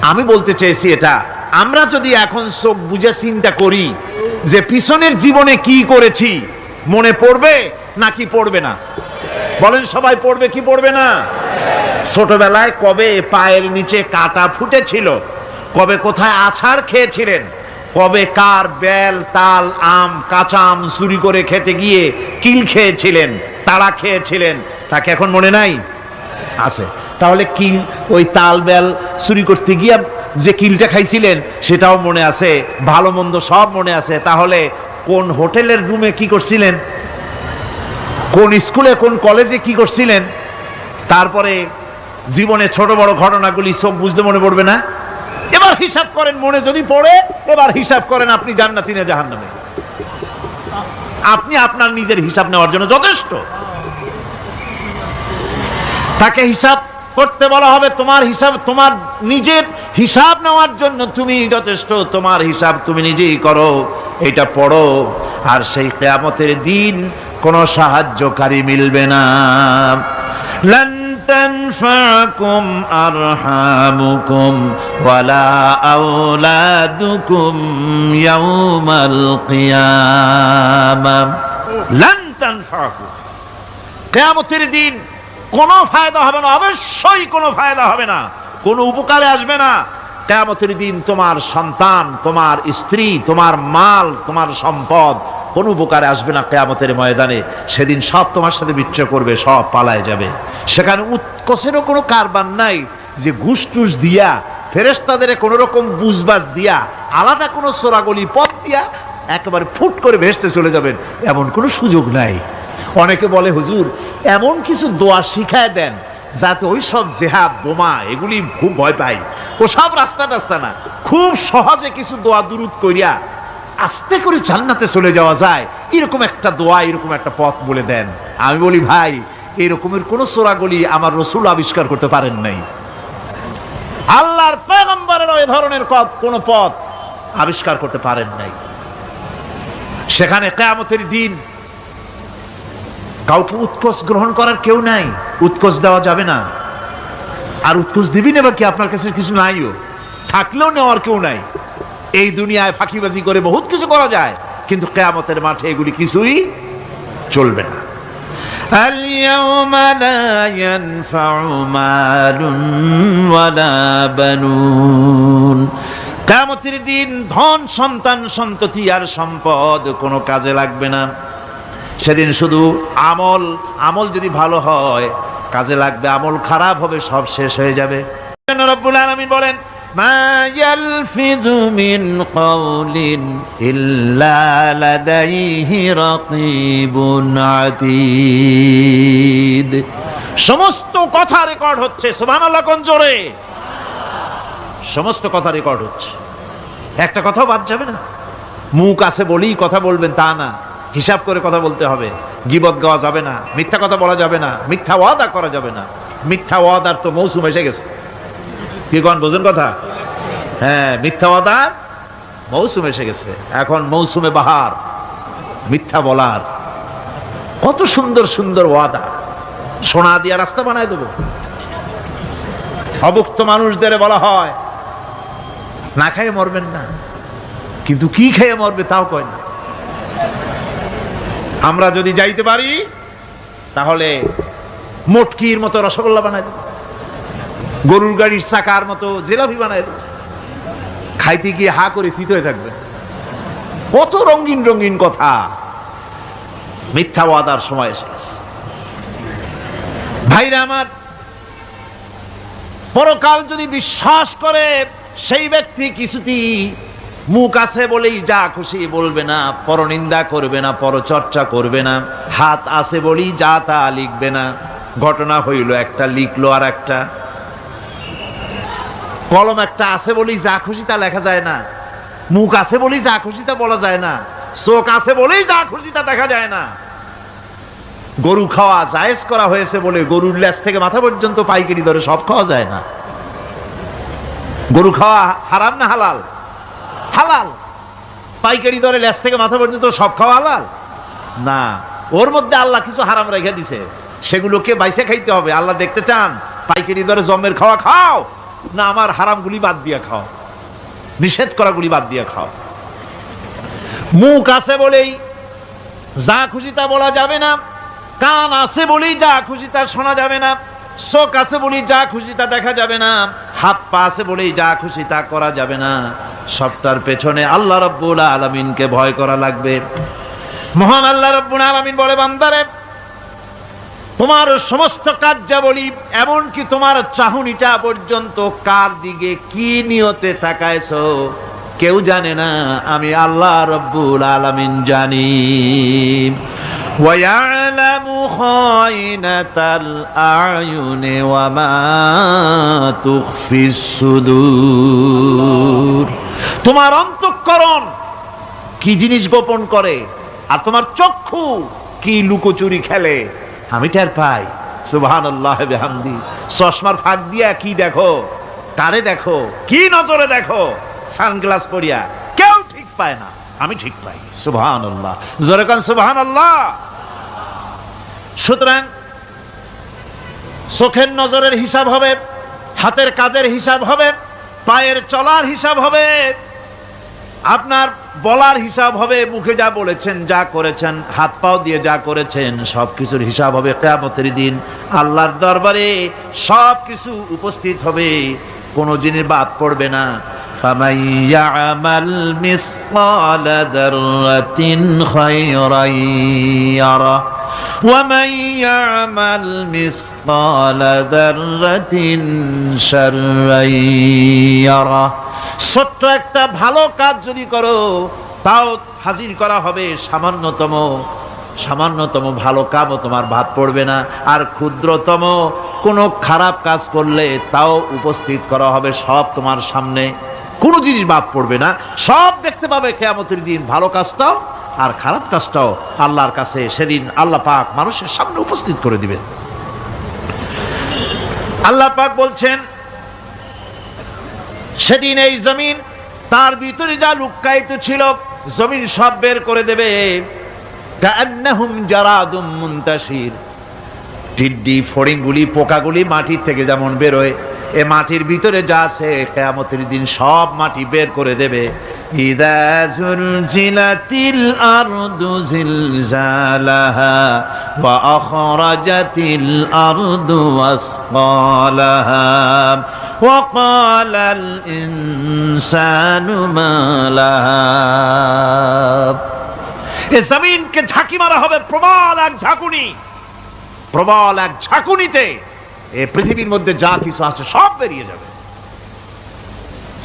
Speaker 2: আমি বলতে চেয়েছি এটা, আমরা যদি এখন চোখ বুঝে চিন্তা করি যে পিছনের জীবনে কি করেছি, মনে পড়বে নাকি পড়বে না? বলেন সবাই, পড়বে কি পড়বে না? ছোটবেলায় কবে পায়ের নিচে কাটা ফুটেছিল, কবে কোথায় আছাড় খেয়েছিলেন, কবে কার বেল তাল আম কাঁচা আম চুরি করে খেতে গিয়ে কিল খেয়েছিলেন, তাড়া খেয়েছিলেন, তাকে এখন মনে নাই? আছে। তাহলে কিল, ওই তাল বেল চুরি করতে গিয়ে যে কিলটা খাইছিলেন সেটাও মনে আছে, ভালো মন্দ সব মনে আছে। তাহলে কোন হোটেলের রুমে কি করছিলেন, কোন স্কুলে কোন কলেজে কি করছিলেন, তারপরে
Speaker 1: জীবনে ছোট বড় ঘটনাগুলি সব বুঝতে মনে পড়বে না? এবার হিসাব করেন, মনে যদি পড়ে এবার হিসাব করেন আপনি জান্নাতি না জাহান্নামে। আপনি আপনার নিজের হিসাব নেওয়ার জন্য যথেষ্ট। তাকে হিসাব করতে বলা হবে, তোমার হিসাব, তোমার নিজের হিসাব নেওয়ার জন্য তুমি যথেষ্ট, তোমার হিসাব তুমি নিজেই করো, এটা পড়ো। আর সেই কিয়ামতের দিন কোনো সাহায্যকারী মিলবে না। লান তানফাকুম আরহামুকুম ওয়ালা আওলাদুকুম ইয়াউমাল কিয়ামাহ। লান তানফাকুম, কিয়ামতের দিন কোনো ফায়দা হবে না, অবশ্যই কোনো ফায়দা হবে না, কোনো উপকারে আসবে না। কিয়ামতের দিন তোমার সন্তান, তোমার স্ত্রী, তোমার মাল, তোমার সম্পদ কোনো উপকারে আসবে না। কিয়ামতের ময়দানে সেদিন সব তোমার সাথে বিচ্ছেদ করবে, সব পালায় যাবে। সেখানে উৎকোষেরও কোনো কারবার নাই যে ঘুষ টুস দিয়া, ফেরেশতাদের কোনো রকম বুঝবাজ দিয়া, আলাদা কোনো চোরাগলি পথ দিয়া একেবারে ফুট করে ভেসতে চলে যাবেন, এমন কোনো সুযোগ নাই। অনেকে বলে হুজুর এমন কিছু দোয়া শিখায় দেন যাতে ওই সব জেহাদ বোমা এগুলি খুব ভয় পাই, ও সব রাস্তা টাস্তা না, খুব সহজে কিছু দোয়া দুরুদ করিয়া আস্তে করে জান্নাতে চলে যাওয়া যায়, এরকম একটা দোয়া, এরকম একটা পথ বলে দেন। আমি বলি ভাই, এরকমের কোন চোরাগলি আমার রাসূল আবিষ্কার করতে পারেন নাই। আল্লাহর পয়গম্বরের ওই ধরনের কোন পথ আবিষ্কার করতে পারেন নাই। সেখানে কিয়ামতের দিন কাউকে উৎকোষ গ্রহণ করার কেউ নাই, উৎকোষ দেওয়া যাবে না। আর উৎকোষ দিবি না কি, আপনার কাছে কিছু নাইও, থাকলেও নেওয়ার কেউ নাই। এই দুনিয়ায় ফাঁকিবাজি করে বহুত কিছু করা যায়, কিন্তু কিয়ামতের মাঠে এগুলি কিছুই চলবে না।
Speaker 2: আল-ইয়াওমা লা ইয়ানফাউ মালুন ওয়ালা বানুন।
Speaker 1: কিয়ামতের দিন ধন, সন্তান, সন্ততি আর সম্পদ কোনো কাজে লাগবে না। সেদিন শুধু আমল, আমল যদি ভালো হয় কাজে লাগবে, আমল খারাপ হবে সব শেষ হয়ে যাবে। রব্বুল আলামিন বলেন, মা ইয়ালফিযু মিন কাওলিন ইল্লা লাদাইহি রাকীবুন আতীদ। সমস্ত কথা রেকর্ড হচ্ছে, সুবহানাল্লাহ কোন জোরে। সমস্ত কথা রেকর্ড হচ্ছে, একটা কথাও বাদ যাবে না। মুখ আছে বলেই কথা বলবেন তা না, হিসাব করে কথা বলতে হবে। গীবত গাওয়া যাবে না, মিথ্যা কথা বলা যাবে না, মিথ্যা ওয়াদা করা যাবে না। মিথ্যা ওয়াদার তো মৌসুম এসে গেছে, কি কোন বোঝেন কথা? হ্যাঁ, মিথ্যা ওয়াদার মৌসুম এসে গেছে। এখন মৌসুমে বাহার, মিথ্যা বলার। কত সুন্দর সুন্দর ওয়াদা, সোনা দিয়া রাস্তা বানায় দেবো। অভুক্ত মানুষদের বলা হয় না খেয়ে মরবেন না, কিন্তু কি খেয়ে মরবে তাও কয় না। আমরা যদি যাইতে পারি তাহলে মটকির মতো রসগোল্লা বানায় দেব, গরুর গাড়ির চাকার মতো জিলাপি বানায় দেব, খাইতে গিয়ে হা করে চিত হয়ে থাকবে। কত রঙিন রঙিন কথা। মিথ্যা ওয়াদার সময় এসে গেছে। ভাইরা আমার, পরকাল যদি বিশ্বাস করে সেই ব্যক্তি কিছুতেই মুখ আছে বলেই যা খুশি বলবে না, পরনিন্দা করবে না, পরচর্চা করবে না, হাত আছে বলেই যা তা লিখবে না। ঘটনা হইল একটা, লিখলো আর একটা। কলম একটা আছে বলেই যা খুশি তা লেখা যায় না, মুখ আছে বলেই যা খুশি তা বলা যায় না, চোখ আছে বলেই যা খুশি তা দেখা যায় না। গরু খাওয়া জায়েজ করা হয়েছে বলে গরুর লেজ থেকে মাথা পর্যন্ত পাইকারি দরে সব খাওয়া যায় না। গরু খাওয়া হারাম না হালাল? হালাল। পাইকারি দরে লেজ থেকে মাথা পর্যন্ত সব খাওয়া হালাল না, ওর মধ্যে আল্লাহ কিছু হারাম রেখে দিছে, সেগুলোকে বাইসে খাইতে হবে। আল্লাহ দেখতে চান পাইকারি দরে জমের খাওয়া খাও না আমার হারামগুলি বাদ দিয়ে খাও, নিষেধ করাগুলি বাদ দিয়ে খাও। মুখ আছে বলেই যা খুশি তা বলা যাবে না, কান আছে বলেই যা খুশি তা শোনা যাবে না, চোখ আছে বলেই যা খুশি তা দেখা যাবে না, হাত পা আছে বলেই যা খুশি তা করা যাবে না। সবটার পেছনে আল্লাহ রাব্বুল আলামিনকে ভয় করা লাগবে। মহান আল্লাহ রাব্বুল আলামিন বলে, বান্দারে তোমার সমস্ত কার্যাবলী এমনকি তোমার চাহনিটা পর্যন্ত কার দিকে কি নিয়তে তাকায়ছো কেউ জানে না, আমি আল্লাহ রাব্বুল আলামিন জানি।
Speaker 2: ويعلم خائنة الأعين وما تخفي الصدور। তোমার অন্তঃকরণ কি জিনিস গোপন করে আর তোমার চক্ষু কি লুকোচুরি খেলে আমি টের পাই। সুবহানাল্লাহ বিহামদি। চশমার ফাঁক দিয়া কি দেখো, কারে দেখো, কি নজরে দেখো, সানগ্লাস পরিয়া কেউ ঠিক পায় না, আমি ঠিক পাই। সুবহানাল্লাহ, জোরে কোন সুবহানাল্লাহ। সুতরাং চোখের নজরের হিসাব হবে, হাতের কাজের হিসাব হবে, পায়ের চলার হিসাব হবে, আপনার বলার হিসাব হবে, মুখে যা বলেছেন, যা করেছেন, হাত পাও দিয়ে যা করেছেন, সবকিছুর হিসাব হবে কিয়ামতের দিন। আল্লাহর দরবারে সবকিছু উপস্থিত হবে, কোনো জিনিস বাদ পড়বে না। فَمَن يَعْمَلْ مِثْقَالَ ذَرَّةٍ خَيْرًا يَرَهُ وَمَن يَعْمَلْ مِثْقَالَ ذَرَّةٍ شَرًّا يَرَهُ। ছোট্ট একটা ভালো কাজ যদি করো তাও হাজির করা হবে সামান্যতম ভালো কাজও তোমার বাদ পড়বে না। আর ক্ষুদ্রতম কোনো খারাপ কাজ করলে তাও উপস্থিত করা হবে, সব তোমার সামনে, কোনো জিনিস বাদ পড়বে না, সব দেখতে পাবে কিয়ামতের দিন। ভালো কাজটাও আর খারাপ কাজটাও আল্লাহর কাছে সেদিন আল্লাহ পাক মানুষের সামনে উপস্থিত করে দিবেন। আল্লাহ পাক বলছেন সেদিন এই জমিন, তার ভিতরে যা লুক্কায়িত ছিল, জমিন সব বের করে দেবে। কাআন্নাহুম জারাদুম মুনতাশির। টিড্ডি, ফড়িংগুলি, পোকাগুলি মাটির থেকে যেমন বেরোয়, এ মাটির ভিতরে যা আছে কিয়ামতের দিন সব মাটি বের করে দেবে। ইযা যুলজিলাতিল আরদু জিলজালাহা ওয়া আখরাজাতিল আরদু আসকালাহা ওয়া ক্বালাল ইনসানু মা লাহা। এ জমিনকে ঝাঁকি মারা হবে প্রবল এক ঝাঁকুনি, প্রবল এক ঝাঁকুনিতে এ পৃথিবীর মধ্যে যা কিছু আছে সব বেরিয়ে যাবে।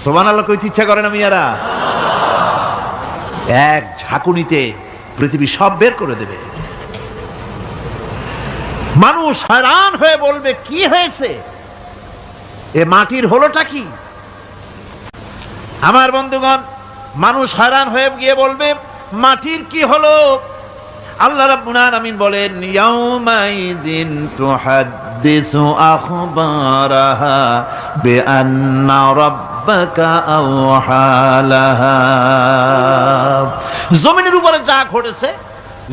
Speaker 2: সুবহানাল্লাহ কইতে ইচ্ছা করে না মিয়ারা? এক ঝাঁকুনিতে পৃথিবী সব বের করে দেবে। মানুষ হয়রান হয়ে বলবে কি হয়েছে, এ মাটির হলোটা কি? আমার বন্ধুগণ, মানুষ হয়রান হয়ে গিয়ে বলবে মাটির কি হলো? আল্লাহ রাব্বুল আলামিন বলেন ইয়াউমাইযিন তুহাদ্দিসু আখবারাহা বিআন্না রাব্বাকা আওহালাহা। জমিনের উপরে যা ঘটেছে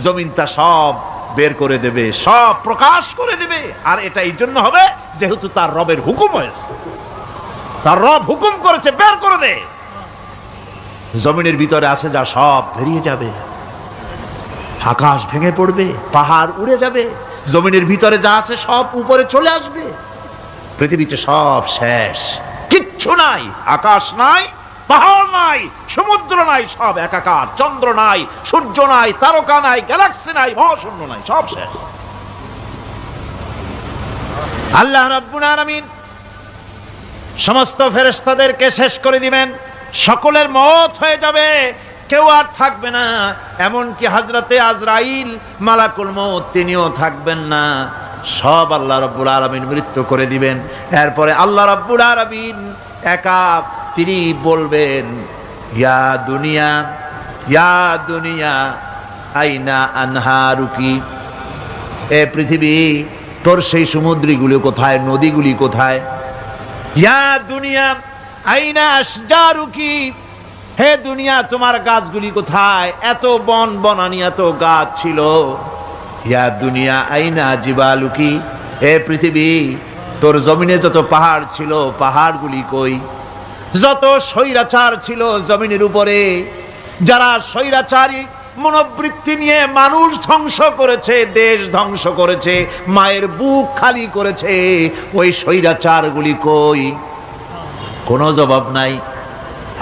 Speaker 2: জমিন তা সব বের করে দেবে, সব প্রকাশ করে দেবে। আর এটা এই জন্য হবে যেহেতু তার রবের হুকুম হয়েছে, তার রব হুকুম করেছে বের করে দে। জমিনের ভিতরে আছে যা সব বেরিয়ে যাবে, আকাশ ভেঙে পড়বে, পাহাড় উড়ে যাবে, জমিনের ভিতরে যা আছে সব উপরে চলে আসবে, পৃথিবীতে সব শেষ, কিচ্ছু নাই, আকাশ নাই, পাহাড় নাই, সমুদ্র নাই, সব একাকার, চন্দ্র নাই, সূর্য নাই, তারকা নাই, গ্যালাক্সি নাই, মহাশূন্য নাই, সব শেষ। আল্লাহ রাব্বুল আলামিন সমস্ত ফেরেশতাদেরকে শেষ করে দিবেন, সকলের মওত হয়ে যাবে, কেউ আর থাকবে না। এমনকি হযরতে আজরাইল মালাকুল মউত তিনিও থাকবেন না, সব আল্লাহ রাব্বুল আলামিন মৃত্যু করে দিবেন। এরপরে আল্লাহ রাব্বুল আলামিন একা তিনি বলবেন ইয়া দুনিয়া, ইয়া দুনিয়া আইনা আনহারুকি, এ পৃথিবী তোর সেই সমুদ্রগুলি কোথায়, নদীগুলি কোথায়? ইয়া দুনিয়া আইনা আশজারুকি, হে দুনিয়া তোমার গাছগুলি কোথায়? এত বন বনানি, এত গাছ ছিল। ইয়া দুনিয়া আইনা জিবালুকি, হে পৃথিবী তোর জমিনে যত পাহাড় ছিল পাহাড়গুলি কই? যত স্বৈরাচার ছিল জমিনের উপরে, যারা স্বৈরাচারী মনোবৃত্তি নিয়ে মানুষ ধ্বংস করেছে, দেশ ধ্বংস করেছে, মায়ের বুক খালি করেছে, ওই স্বৈরাচারগুলি কই? কোনো জবাব নাই।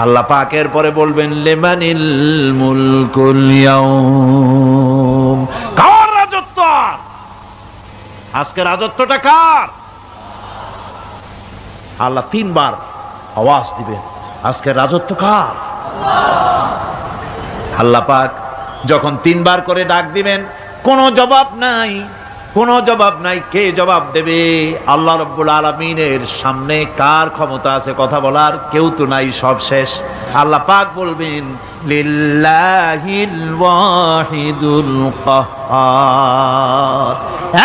Speaker 2: আল্লাহ পাকের পরে বলবেন লিমানিল মুলকুল ইয়াউম, কার রাজত্ব? আজকে রাজত্বটা কার? আল্লাহ তিনবার আওয়াজ দিবেন, আজকে রাজত্ব কার? আল্লাহ পাক যখন তিনবার করে ডাক দিবেন, কোনো জবাব নাই, কোনো জবাব নাই। কে জবাব দেবে? আল্লাহ রাব্বুল আলামিনের সামনে কার ক্ষমতা আছে কথা বলার? কেউ তো নাই, সব শেষ। আল্লাহ পাক বলবেন লিল্লাহিল ওয়াহিদুল কাহ্হার,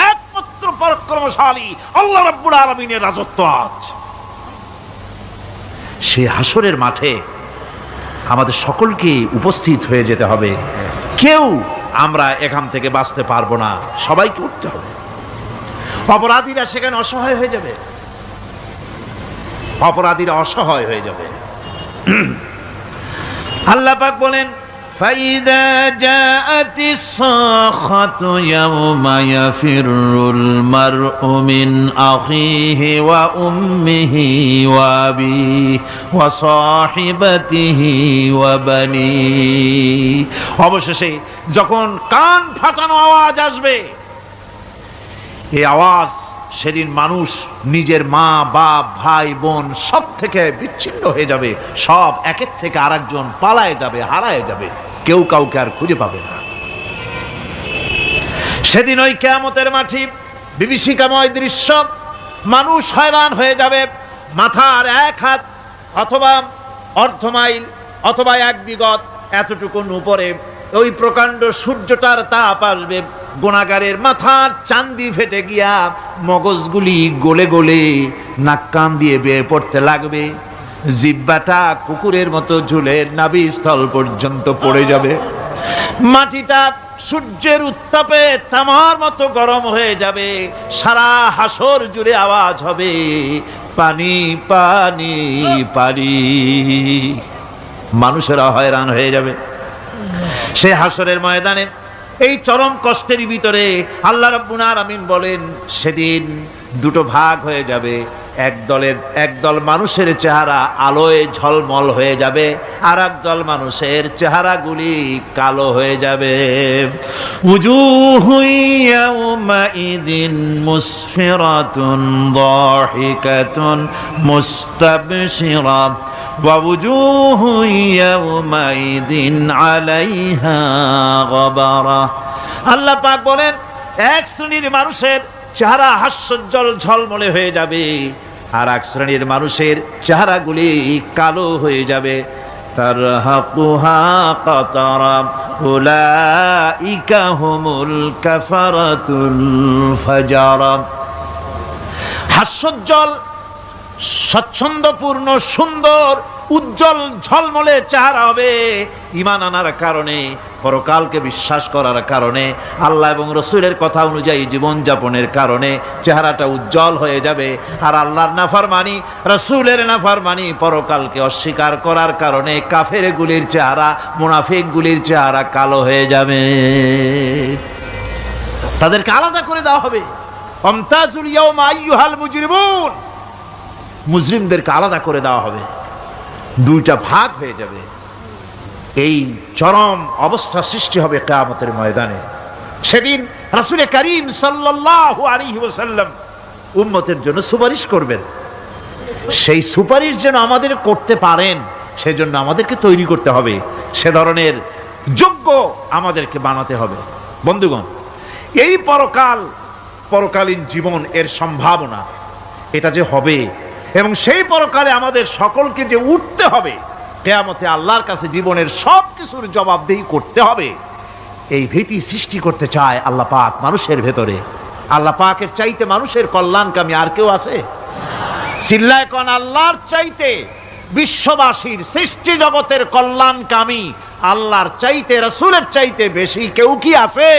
Speaker 2: একমাত্র পরাক্রমশালী আল্লাহ রাব্বুল আলামিনের রাজত্ব আজ। সেই হাসরের মাঠে আমাদের সকলকে উপস্থিত হয়ে যেতে হবে। কেউ আমরা এখান থেকে বাঁচতে পারবো না, সবাইকে উঠতে হবে। অপরাধীরা সেখানে অসহায় হয়ে যাবে, অপরাধীরা অসহায় হয়ে যাবে। আল্লাহ পাক বলেন ফাইদা জাআতিস সাখাতু ইয়াওমা ইয়াফিরুল মারউ মিন আখিহি ওয়া উম্মিহি ওয়া আবিহি ওয়া সাহিবাতিহি ওয়া বানিহি। অবশেষে যখন কান ফাটানো আওয়াজ আসবে, এই আওয়াজ সেদিন মানুষ নিজের মা বাপ ভাই বোন সব থেকে বিচ্ছিন্ন হয়ে যাবে, সব একের থেকে আরেকজন পালায় যাবে, হারায় যাবে, কেউ কাউকে আর খুঁজে পাবে না। সেদিন ওই কিয়ামতের মাঠে বিভীষিকাময় দৃশ্য, মানুষ হয়রান হয়ে যাবে। মাথার এক হাত অথবা অর্ধ মাইল অথবা এক বিগত এতটুকুন উপরে ওই প্রকাণ্ড সূর্যটার তাপ আসবে, গুনাহগারের মাথার চান্দি ফেটে গিয়া মগজগুলি গলে গলে নাক কান দিয়ে বেয়ে পড়তে লাগবে, জিহ্বাটা কুকুরের মতো ঝুলে নাভিস্থল পর্যন্ত পড়ে যাবে, মাটিটা সূর্যের উত্তাপে তামার মতো গরম হয়ে যাবে, সারা হাসর জুড়ে আওয়াজ হবে পানি পানি পানি। মানুষেরা হয়রান হয়ে যাবে। সেই হাসরের ময়দানে এই চরম কষ্টের ভিতরে আল্লাহ রাব্বুল আলামিন বলেন সেদিন দুটো ভাগ হয়ে যাবে। একদল মানুষের চেহারা আলোয় ঝলমল হয়ে যাবে, আর একদল মানুষের চেহারাগুলি কালো হয়ে যাবে। উজুহু ইয়াওমাইদিন মুসফিরাতুন দাহিকাতুন মুস্তাবশিরা ওয়া উজুহু ইয়াওমাইদিন আলাইহা গাবারা। আল্লাহ পাক বলেন এক শ্রেণীর মানুষের চেহারা হাস্যোজ্জ্বল ঝলমলে হয়ে যাবে, আর এক শ্রেণীর মানুষের চেহারাগুলি কালো হয়ে যাবে। তারহাকুহা কাতারা উলাইকা হুমুল কাফারাতুল ফাজারা। হাস্যোজ্জ্বল, স্বচ্ছন্দপূর্ণ, সুন্দর, উজ্জ্বল ঝলমলে চেহারা হবে ঈমান আনার কারণে, পরকালকে বিশ্বাস করার কারণে, আল্লাহ এবং রসুলের কথা অনুযায়ী জীবন যাপনের কারণে চেহারাটা উজ্জ্বল হয়ে যাবে। আর আল্লাহর নাফরমানি, রসুলের নাফরমানি, পরকালকে অস্বীকার করার কারণে কাফেরগুলির চেহারা, মুনাফিকগুলির চেহারা কালো হয়ে যাবে। তাদেরকে আলাদা করে দেওয়া হবে। আমতাজুল ইয়াওমা আইয়ুহাল মুজরিমুন, মুজরিমদেরকে আলাদা করে দেওয়া হবে, দুইটা ভাগ হয়ে যাবে। এই চরম অবস্থা সৃষ্টি হবে কিয়ামতের ময়দানে। সেদিন রাসূল করিম সাল্লাল্লাহু আলাইহি ওয়াসাল্লাম উম্মতের জন্য সুপারিশ করবেন। সেই সুপারিশ যেন আমাদের করতে পারেন, সেজন্য আমাদেরকে তৈরি করতে হবে, সে ধরনের যোগ্য আমাদেরকে বানাতে হবে। বন্ধুগণ, এই পরকালীন জীবন, এর সম্ভাবনা, এটা যে হবে এবং সেই পরকালে আমাদের সকলকে যে উঠতে হবে, কিয়ামতে আল্লাহর কাছে জীবনের সব কিছুর জবাবদিহি করতে হবে, এই ভীতি সৃষ্টি করতে চায় আল্লাহ পাক মানুষের ভেতরে। আল্লাহ পাকের চাইতে মানুষের কল্যাণকামী আর কেউ আছে? চিল্লায় কোন আল্লাহর চাইতে, বিশ্ববাসীর সৃষ্টি জগতের কল্যাণকামী আল্লাহর চাইতে, রাসূলের চাইতে বেশি কেউ কি আছে?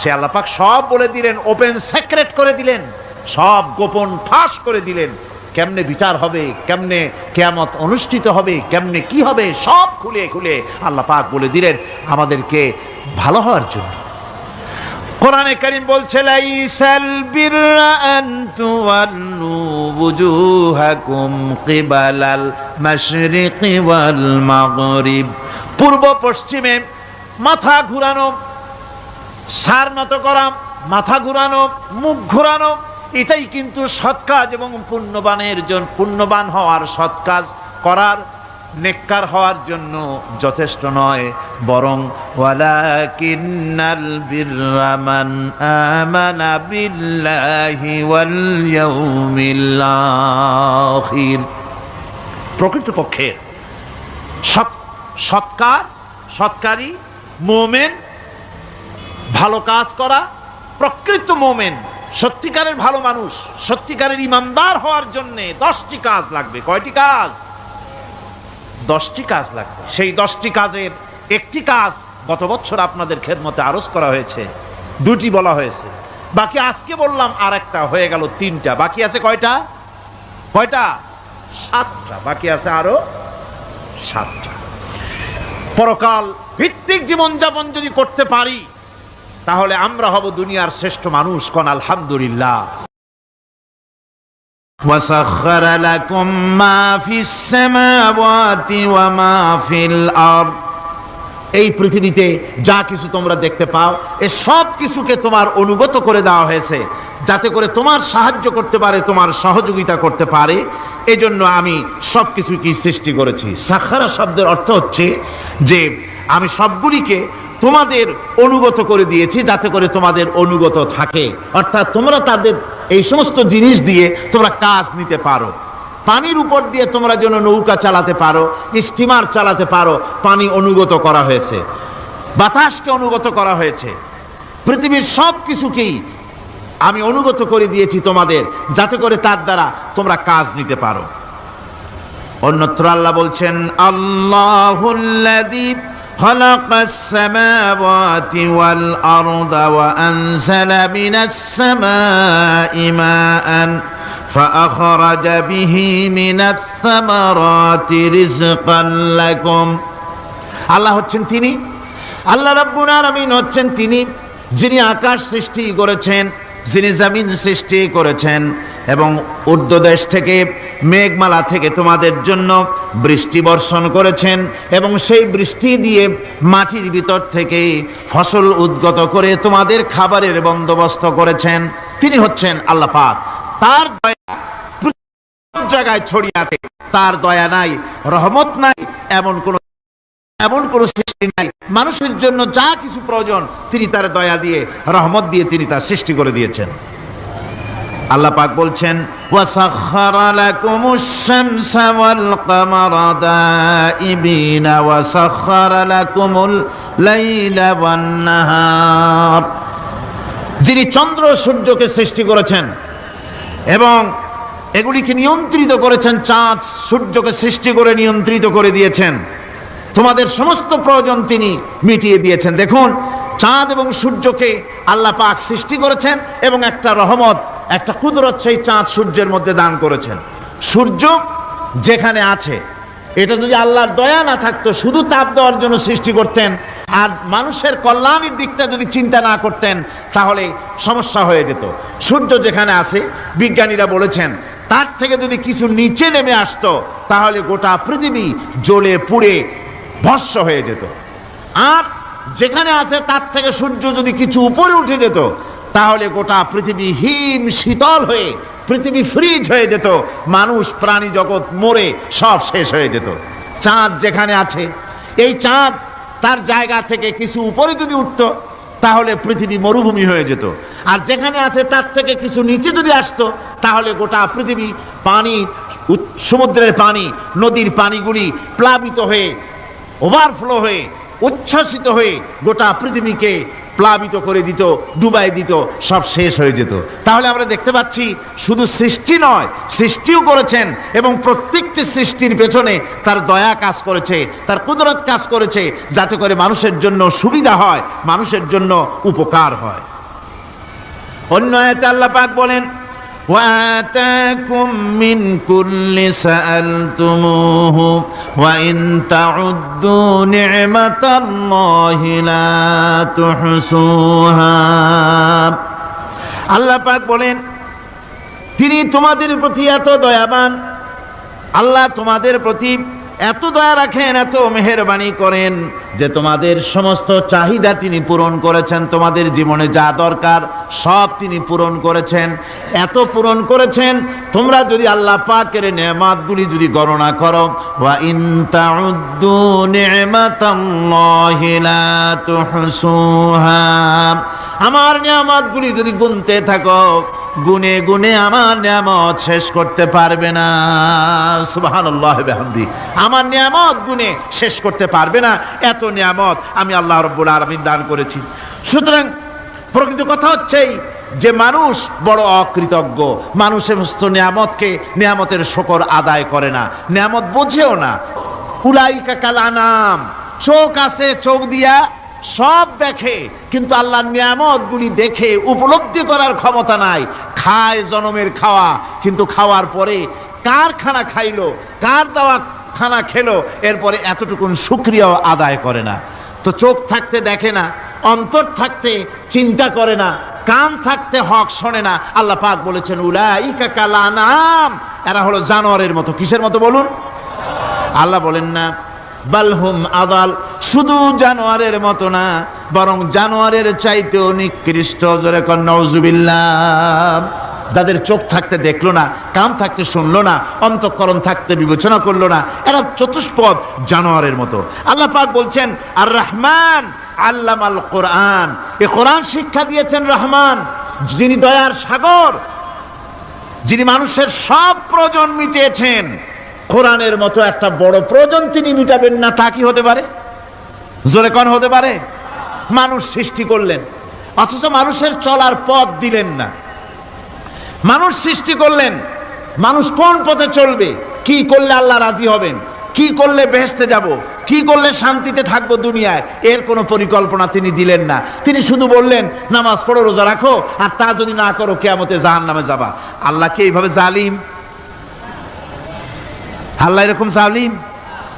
Speaker 2: সে আল্লাহ পাক সব বলে দিলেন, ওপেন সিক্রেট করে দিলেন, সব গোপন ফাঁস করে দিলেন। কেমনে বিচার হবে, কেমনে কিয়ামত অনুষ্ঠিত হবে, কেমনে কি হবে, সব খুলে খুলে আল্লাহ পাক বলে দিলেন আমাদেরকে ভালো হওয়ার জন্য। কোরআনে কারীম বলছে লাইসাল বিররা আন তুওয়াল্লু ওয়ুজুহাকুম কিবালাল মাশরিকি ওয়াল মাগরিব। পূর্ব পশ্চিমে মাথা ঘুরানো, সার নত করা, মাথা ঘুরানো, মুখ ঘুরানো, এটাই কিন্তু সৎ কাজ এবং পুণ্যবান হওয়ার সৎ কাজ করার নেককার হওয়ার জন্য যথেষ্ট নয়, বরং ওয়ালাকিন্নাল বিররা মান আমানা বিল্লাহি ওয়াল ইয়াউমিল আখির। প্রকৃতপক্ষে সৎকারী মুমিন, ভালো কাজ করা, প্রকৃত মুমিন, সত্যিকারের ভালো মানুষ, সত্যিকারের ইমানদার হওয়ার জন্য 10টি কাজ লাগবে। কয়টি কাজ? 10টি কাজ লাগবে। সেই 10টি কাজের একটি কাজ গত বছর আপনাদের খেদমতে আরজ করা হয়েছে, 2টি বলা হয়েছে, বাকি আজকে বললাম আর একটা, হয়ে গেল 3টা। বাকি আছে কয়টা? 7টা। বাকি আছে আরো 7টা। পরকাল ভিত্তিক জীবনযাপন যদি করতে পারি তাহলে আমরা হব দুনিয়ার শ্রেষ্ঠ মানুষ। কোন আলহামদুলিল্লাহ।
Speaker 1: وسخر لكم ما في السماوات وما في الأرض। এই পৃথিবীতে যা কিছু তোমরা দেখতে পাও এ সব কিছুকে তোমার অনুগত করে দেওয়া হয়েছে, যাতে করে তোমার সাহায্য করতে পারে, তোমার সহযোগিতা করতে পারে। এজন্য আমি সব কিছুকে সৃষ্টি করেছি। সাখারা শব্দের অর্থ হচ্ছে যে আমি সবগুলিকে তোমাদের অনুগত করে দিয়েছি, যাতে করে তোমাদের অনুগত থাকে, অর্থাৎ তোমরা তাদের এই সমস্ত জিনিস দিয়ে তোমরা কাজ নিতে পারো। পানির উপর দিয়ে তোমরা যেন নৌকা চালাতে পারো, স্টিমার চালাতে পারো, পানি অনুগত করা হয়েছে, বাতাসকে অনুগত করা হয়েছে। পৃথিবীর সব কিছুকেই আমি অনুগত করে দিয়েছি তোমাদের, যাতে করে তার দ্বারা তোমরা কাজ নিতে পারো। অন্যত্র আল্লাহ বলছেন, আল্লাহুল্লাযী খালাকাস সামাওয়াতি ওয়াল আরদা ওয়া আনজালা মিনাস সামাই মাআন ফাআখরাজা বিহি মিনাস সামারাতি রিজকান লাকুম। আল্লাহ হচ্ছেন তিনি, আল্লাহ রাব্বুল আলামিন হচ্ছেন তিনি যিনি আকাশ সৃষ্টি করেছেন, যিনি জমিন সৃষ্টি করেছেন এবং ঊর্ধ্বদেশ থেকে মেঘমালা থেকে তোমাদের জন্য বৃষ্টি বর্ষণ করেছেন এবং সেই বৃষ্টি দিয়ে মাটির ভিতর থেকে ফসল উদ্গত করে তোমাদের খাবারের বন্দোবস্ত করেছেন। তিনি হচ্ছেন আল্লাহ পাক। তার দয়া সব জায়গায় ছড়িয়ে আছে, তার দয়া নাই, রহমত নাই, এমন কোন সৃষ্টি নাই। মানুষের জন্য যা কিছু প্রয়োজন তিনি তার দয়া দিয়ে, রহমত দিয়ে তিনি তা সৃষ্টি করে দিয়েছেন। আল্লাহ পাক বলছেন, ওয়াসাখখারা লাকুমুশ শামসা ওয়াল কামারা দাইবিনা ওয়াসাখখারা লাকুমুল লাইলা ওয়ান নাহার। যিনি চন্দ্র সূর্যকে সৃষ্টি করেছেন এবং এগুলিকে নিয়ন্ত্রিত করেছেন, চাঁদ সূর্যকে সৃষ্টি করে নিয়ন্ত্রিত করে দিয়েছেন, তোমাদের সমস্ত প্রয়োজন তিনি মিটিয়ে দিয়েছেন। দেখুন, চাঁদ এবং সূর্যকে আল্লাহ পাক সৃষ্টি করেছেন এবং একটা রহমত, একটা কুদরত সেই চাঁদ সূর্যের মধ্যে দান করেছেন। সূর্য যেখানে আছে, এটা যদি আল্লাহর দয়া না থাকতো, শুধু তাপ দেওয়ার জন্য সৃষ্টি করতেন আর মানুষের কল্যাণের দিকটা যদি চিন্তা না করতেন, তাহলে সমস্যা হয়ে যেত। সূর্য যেখানে আছে, বিজ্ঞানীরা বলেছেন তার থেকে যদি কিছু নিচে নেমে আসতো তাহলে গোটা পৃথিবী জ্বলে পুড়ে ভস্ম হয়ে যেত। আর যেখানে আছে তার থেকে সূর্য যদি কিছু উপরে উঠে যেত তাহলে গোটা পৃথিবী হিম শীতল হয়ে, পৃথিবী ফ্রিজ হয়ে যেত, মানুষ প্রাণী জগৎ মরে সব শেষ হয়ে যেত। চাঁদ যেখানে আছে, এই চাঁদ তার জায়গা থেকে কিছু উপরে যদি উঠতো তাহলে পৃথিবী মরুভূমি হয়ে যেত। আর যেখানে আছে তার থেকে কিছু নিচে যদি আসতো তাহলে গোটা পৃথিবী পানি, সমুদ্রের পানি, নদীর পানিগুলি প্লাবিত হয়ে, ওভারফ্লো হয়ে, উচ্ছ্বসিত হয়ে গোটা পৃথিবীকে প্লাবিত করে দিত, ডুবাই দিত, সব শেষ হয়ে যেত। তাহলে আমরা দেখতে পাচ্ছি শুধু সৃষ্টি নয়, সৃষ্টিও করেছেন এবং প্রত্যেকটি সৃষ্টির পেছনে তার দয়া কাজ করেছে, তার কুদরত কাজ করেছে, যাতে করে মানুষের জন্য সুবিধা হয়, মানুষের জন্য উপকার হয়। অন্য আয়াতে আল্লাহ পাক বলেন, وآتاكم من كل سألتموه وإن تعدوا نعمة الله لا تحصوها। আল্লাহ পাক বলেন, তিনি তোমাদের প্রতি এত দয়াবান, আল্লাহ তোমাদের প্রতি এত দয়া রাখেন, এত মেহেরবানি করেন,
Speaker 2: যে তোমাদের সমস্ত চাহিদা তিনি পূরণ করেছেন, তোমাদের জীবনে যা দরকার সব তিনি পূরণ করেছেন। এত পূরণ করেছেন, তোমরা যদি আল্লাহ পাকের নেয়ামতগুলি যদি গণনা করো, ওয়া ইন তাউদ্দু নি'মাতাল্লাহি লা তুহসুহা, আমার নিয়ামতগুলি যদি গুনতে থাকো, গুনে গুনে আমার নিয়ামত শেষ করতে পারবে না। সুবহানাল্লাহ বিহামদি, আমার নিয়ামত গুনে শেষ করতে পারবে না, এত নিয়ামত আমি আল্লাহ রাব্বুল আলামিন দান করেছি। সুতরাং প্রকৃত কথা হচ্ছে যে মানুষ বড় অকৃতজ্ঞ, মানুষ সমস্ত নিয়ামতকে, নিয়ামতের শুকর আদায় করে না, নিয়ামত বোঝেও না। উলাইকা কাল আনাম, চোখ আছে, চোখ দিয়া সব দেখে, কিন্তু আল্লাহর নিয়ামতগুলি দেখে উপলব্ধি করার ক্ষমতা নাই। খায় জনমের খাওয়া, কিন্তু খাওয়ার পরে কার খানা খাইলো, কার দেওয়া খানা খেলো, এরপরে এতটুকুন শুকরিয়াও আদায় করে না। তো চোখ থাকতে দেখে না, অন্তর থাকতে চিন্তা করে না, কান থাকতে হক শোনে না। আল্লাহ পাক বলেছেন উলাইকা কাল আনাম, এরা হলো জানোয়ারের মতো। কিসের মতো বলুন? আল্লাহ বলেন না বালহুম আদাল, শুধু জানোয়ারের মতো না, বরং জানোয়ারের চাইতেও নিকৃষ্ট। জোরে কর নাউজুবিল্লাহ। যাদের চোখ থাকতে দেখলো না, কান থাকতে শুনলো না, অন্তঃকরণ থাকতে বিবেচনা করলো না, এরা চতুষ্পদ জানোয়ারের মতো। আল্লাহ পাক বলছেন আর রহমান আল্লামাল কোরআন, এ কোরআন শিক্ষা দিয়েছেন রহমান, যিনি দয়ার সাগর, যিনি মানুষের সব প্রয়োজন মিটিয়েছেন। কোরআনের মতো একটা বড় প্রয়োজন তিনি মিটাবেন না, তা কি হতে পারে? জোরে কোন হতে পারে? মানুষ সৃষ্টি করলেন, অথচ মানুষের চলার পথ দিলেন না। মানুষ সৃষ্টি করলেন, মানুষ কোন পথে চলবে, কি করলে আল্লাহ রাজি হবেন, কি করলে বেহেশতে যাব, কি করলে শান্তিতে থাকবো দুনিয়ায়, এর কোনো পরিকল্পনা তিনি দিলেন না। তিনি শুধু বললেন নামাজ পড়ো, রোজা রাখো, আর তা যদি না করো কিয়ামতে জাহান্নামে যাবা। আল্লাহ কি এইভাবে জালিম? আল্লাহ এরকম জালিম?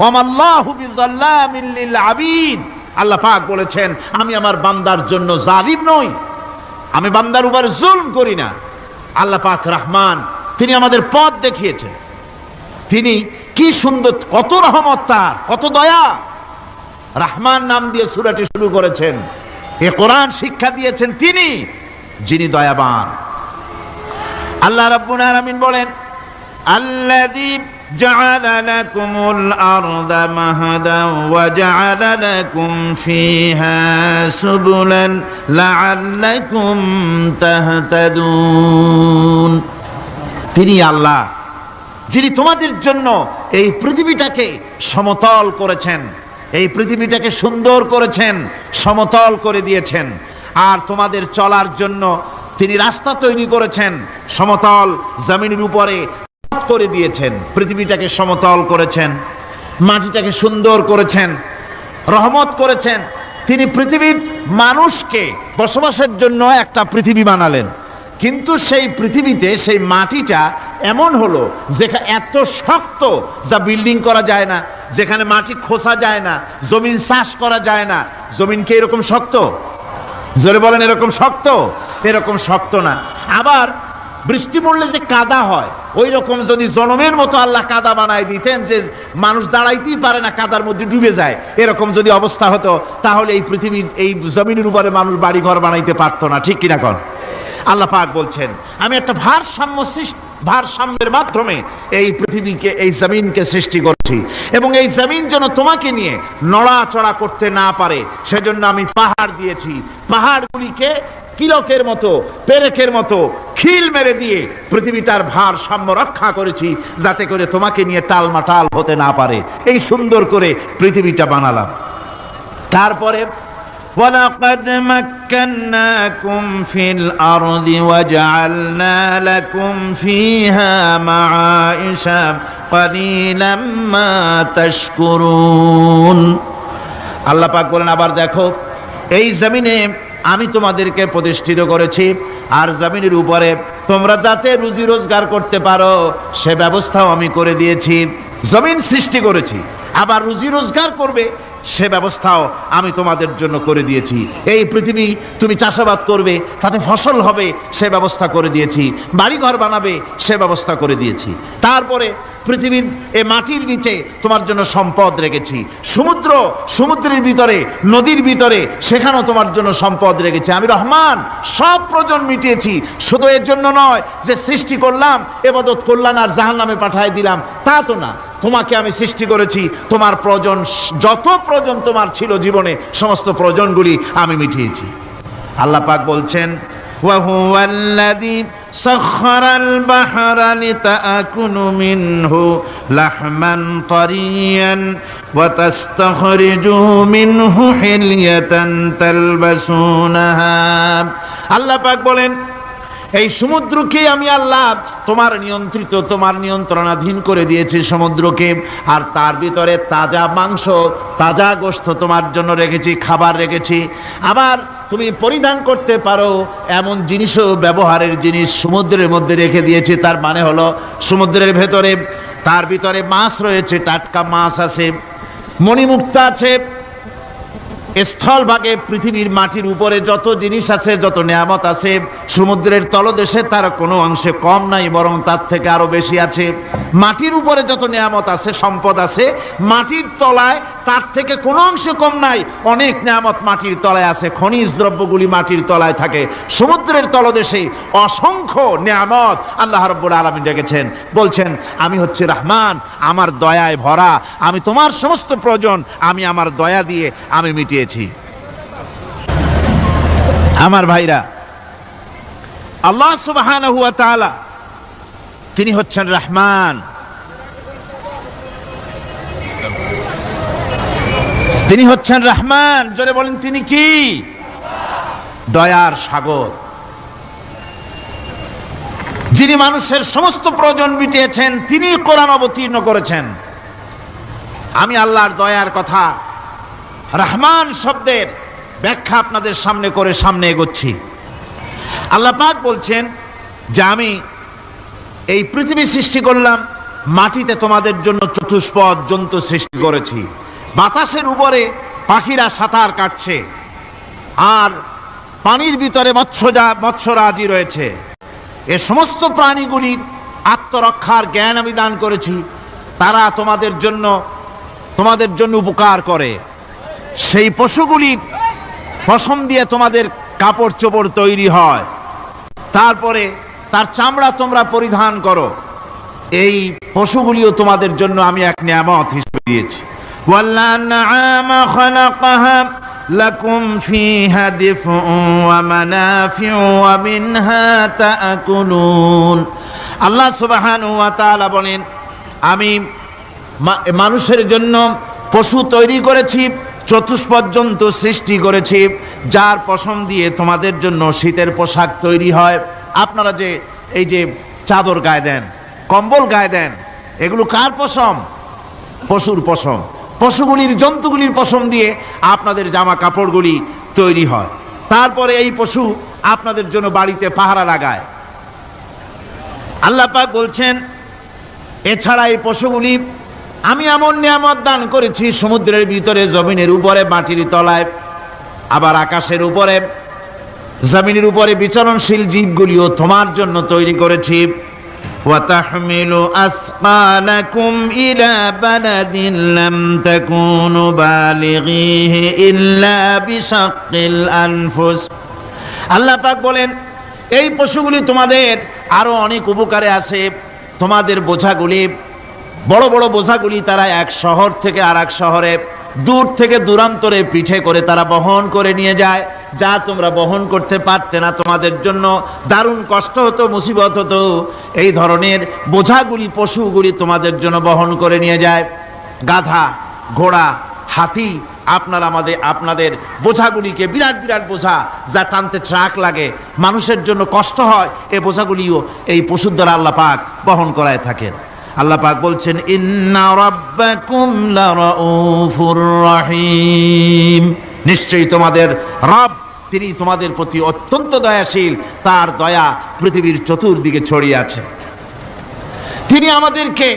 Speaker 2: ওয়ামাল্লাহু বিযাল্লামিন লিল আবিদ, আল্লাহ পাক বলেছেন আমি আমার বান্দার জন্য জালিম নই, আমি বান্দার উপর জুলম করি না। আল্লাহ পাক রহমান, তিনি আমাদের পথ দেখিয়েছেন। তিনি কি সুন্দর, কত রহমত তার, কত দয়া। রহমান নাম দিয়ে সূরাটি শুরু করেছেন। এ কোরআন শিক্ষা দিয়েছেন তিনি, যিনি দয়াবান। আল্লাহ রাব্বুল আলামিন বলেন আল্লাযী জাআলা লাকুমুল আরদা মাহাদা ওয়া জাআলা লাকুম ফিহা সুবুলান লাআল্লাকুম তাহতাদুন। তিনি আল্লাহ যিনি তোমাদের জন্য এই পৃথিবীটাকে সমতল করেছেন, এই পৃথিবীটাকে সুন্দর করেছেন, সমতল করে দিয়েছেন। আর তোমাদের চলার জন্য তিনি রাস্তা তৈরি করেছেন, সমতল জমিনের উপরে করে দিয়েছেন, পৃথিবীটাকে সমতল করেছেন, মাটিটাকে সুন্দর করেছেন, রহমত করেছেন। তিনি পৃথিবীর মানুষকে বসবাসের জন্য একটা পৃথিবী বানালেন, কিন্তু সেই পৃথিবীতে সেই মাটিটা এমন হলো যেখানে এত শক্ত যা বিল্ডিং করা যায় না, যেখানে মাটি খোসা যায় না, জমিন চাষ করা যায় না। জমিন কি এরকম শক্ত? জোরে বলেন, এরকম শক্ত? এরকম শক্ত না। আবার বৃষ্টি পড়লে যে কাদা হয়, ওই রকম যদি জনমের মতো আল্লাহ কাদা বানায় দিতেন যে মানুষ দাঁড়াইতেই পারে না, কাদার মধ্যে ডুবে যায়, এরকম যদি অবস্থা হতো, তাহলে এই পৃথিবীর এই জমিনের উপরে মানুষ বাড়ি ঘর বানাইতে পারতো না। ঠিক কিনা কন? আল্লাহ পাক বলছেন আমি একটা ভারসাম্যের মাধ্যমে এই পৃথিবীকে, এই জমিনকে সৃষ্টি করছি, এবং এই জমিন যেন তোমাকে নিয়ে নড়াচড়া করতে না পারে সেজন্য আমি পাহাড় দিয়েছি। পাহাড়গুলিকে কিলকের মতো, পেরেকের মতো খিল মেরে দিয়ে পৃথিবীটার ভারসাম্য রক্ষা করেছি, যাতে করে তোমাকে নিয়ে টালমাটাল হতে না পারে। এই সুন্দর করে পৃথিবীটা বানালাম। তারপরে وَلَقَدْ مَكَّنَّاكُمْ فِي الْأَرْضِ وَجَعَلْنَا لَكُمْ فِيهَا مَعَائِشَ قَلِيلًا مَا تَشْكُرُونَ। আল্লাহ পাক বলেন আবার দেখো, এই জমিনে আমি তোমাদেরকে প্রতিষ্ঠিত করেছি, আর জমিনের উপরে তোমরা যাতে রুজি রোজগার করতে পারো সে ব্যবস্থাও আমি করে দিয়েছি। জমিন সৃষ্টি করেছি, আবার রুজি রোজগার করবে
Speaker 1: সে ব্যবস্থাও আমি তোমাদের জন্য করে দিয়েছি। এই পৃথিবী তুমি চাষাবাদ করবে, তাতে ফসল হবে, সে ব্যবস্থা করে দিয়েছি। বাড়িঘর বানাবে, সে ব্যবস্থা করে দিয়েছি। তারপরে পৃথিবীর এ মাটির নিচে তোমার জন্য সম্পদ রেখেছি। সমুদ্রের ভিতরে, নদীর ভিতরে, সেখানেও তোমার জন্য সম্পদ রেখেছি। আমি রহমান, সব প্রয়োজন মিটিয়েছি। শুধু এর জন্য নয় যে সৃষ্টি করলাম, ইবাদত করলাম আর জাহান্নামে পাঠিয়ে দিলাম, তা তো না। তোমাকে আমি সৃষ্টি করেছি, তোমার প্রয়োজন, যত প্রয়োজন তোমার ছিল জীবনে, সমস্ত প্রয়োজনগুলি আমি মিটিয়েছি। আল্লাহ পাক বলছেন, وهو الذي سخر البحر لتأكلوا منه لحما طريا وتستخرجوا منه حلية تلبسونها। আল্লাহ পাক বলেন, এই সমুদ্রকে আমি আল্লাহ তোমার নিয়ন্ত্রিত, তোমার নিয়ন্ত্রণাধীন করে দিয়েছি সমুদ্রকে। আর তার ভিতরে তাজা মাংস, তাজা গোশত তোমার জন্য রেখেছি, খাবার রেখেছি। আবার তুমি পরিধান করতে পারো এমন জিনিসও, ব্যবহারের জিনিস সমুদ্রের মধ্যে রেখে দিয়েছি। তার মানে হলো সমুদ্রের ভেতরে, তার ভিতরে মাছ রয়েছে, টাটকা মাছ আছে, মণিমুক্তা আছে। স্থলভাগে পৃথিবীর মাটির উপরে যত জিনিস আছে, যত নিয়ামত আছে, সমুদ্রের তলদেশে তার কোনো অংশে কম নাই, বরং তার থেকে আরো বেশি আছে। মাটির উপরে যত নিয়ামত আছে, সম্পদ আছে, মাটির তলায় তার থেকে কোনো অংশে কম নাই। অনেক নিয়ামত মাটির তলায় আছে, খনিজ দ্রব্যগুলি মাটির তলায় থাকে। সমুদ্রের তলদেশে অসংখ্য নিয়ামত আল্লাহ রাব্বুল আলামিন রেখেছেন। বলছেন, আমি হচ্ছে রহমান, আমার দয়ায় ভরা, আমি তোমার সমস্ত প্রয়োজন আমি আমার দয়া দিয়ে আমি মিটিয়েছি। আমার ভাইরা, আল্লাহ সুবহানাহু ওয়া তাআলা তিনি হচ্ছেন রহমান, তিনি হচ্ছেন রহমান। জোরে বলেন, তিনি কি? দয়ার সাগর, যিনি মানুষের সমস্ত প্রয়োজন মিটিয়েছেন, তিনি কোরআন অবতীর্ণ করেছেন। আমি আল্লাহর দয়ার কথা, রহমান শব্দের ব্যাখ্যা আপনাদের সামনে করে সামনে এগোচ্ছি। আল্লাহ পাক বলছেন যে আমি এই পৃথিবী সৃষ্টি করলাম, মাটিতে তোমাদের জন্য চতুষ্পদ জন্তু সৃষ্টি করেছি, বাতাসের উপরে পাখিরা সাঁতার কাটছে, আর পানির ভিতরে মৎস্যরাজি রয়েছে। এ সমস্ত প্রাণীগুলির আত্মরক্ষার জ্ঞান আমি দান করেছি। তারা তোমাদের জন্য উপকার করে। সেই পশুগুলি পশম দিয়ে তোমাদের কাপড় চোপড় তৈরি হয়, তারপরে তার চামড়া তোমরা পরিধান করো। এই পশুগুলিও তোমাদের জন্য আমি এক নিয়ামত হিসেবে দিয়েছি। ওয়াল-আনআমা খালাকাহা লাকুম ফীহা দিফউন ওয়া মানাফিউ ওয়া মিনহা তা'কুলুন। আল্লাহ সুবহানাহু ওয়া তাআলা বলেন, আমি মানুষের জন্য পশু তৈরি করেছি, চতুষ্পদ জন্তু সৃষ্টি করেছি, যার পশম দিয়ে তোমাদের জন্য শীতের পোশাক তৈরি হয়। আপনারা যে এই যে চাদর গায়ে দেন, কম্বল গায়ে দেন, এগুলো কার পশম? পশুর পশম। পশুগুলির, জন্তুগুলির পশম দিয়ে আপনাদের জামা কাপড়গুলি তৈরি হয়। তারপরে এই পশু আপনাদের জন্য বাড়িতে পাহারা লাগায়। আল্লাহ পাক বলছেন, এছাড়া এই পশুগুলি আমি এমন নিয়ামত দান করেছি সমুদ্রের ভিতরে, জমিনের উপরে, মাটির তলায়, আবার আকাশের উপরে, জমিনের উপরে বিচরণশীল জীবগুলিও তোমার জন্য তৈরি করেছি। وَتَحْمِلُ أَثْقَالَكُمْ إِلَى بَلَدٍ لَمْ تَكُونُوا بَالِغِيهِ إِلَّا بِشَقِّ الْأَنفُسِ। আল্লাহ পাক বলেন, এই পশুগুলি তোমাদের আরো অনেক উপকারে আসে। তোমাদের বোঝাগুলি, বড় বড় বোঝাগুলি তারা এক শহর থেকে আর এক শহরে, দূর থেকে দূরান্তরে পিঠে করে তারা বহন করে নিয়ে যায়, যা তোমরা বহন করতে পারতে না। তোমাদের জন্য দারুণ কষ্ট হতো, মুসিবত হতো। এই ধরনের বোঝাগুলি, পশুগুলি তোমাদের জন্য বহন করে নিয়ে যায়। গাধা, ঘোড়া, হাতি আপনাদের বোঝাগুলিকে, বিরাট বিরাট বোঝা যা টানতে ট্রাক লাগে, মানুষের জন্য কষ্ট হয়, এই বোঝাগুলিও এই পশুর দ্বারা আল্লাহ পাক বহন করায় থাকেন। আল্লাহ পাক বলছেন, ইন্না রাব্বাকুম লারাউফুর রহিম। নিশ্চয়ই তোমাদের রব, তিনি তোমাদের প্রতি অত্যন্ত দয়াশীল, তার দয়া পৃথিবীর চতুর্দিকে ছড়িয়ে আছে। তিনি আমাদেরকে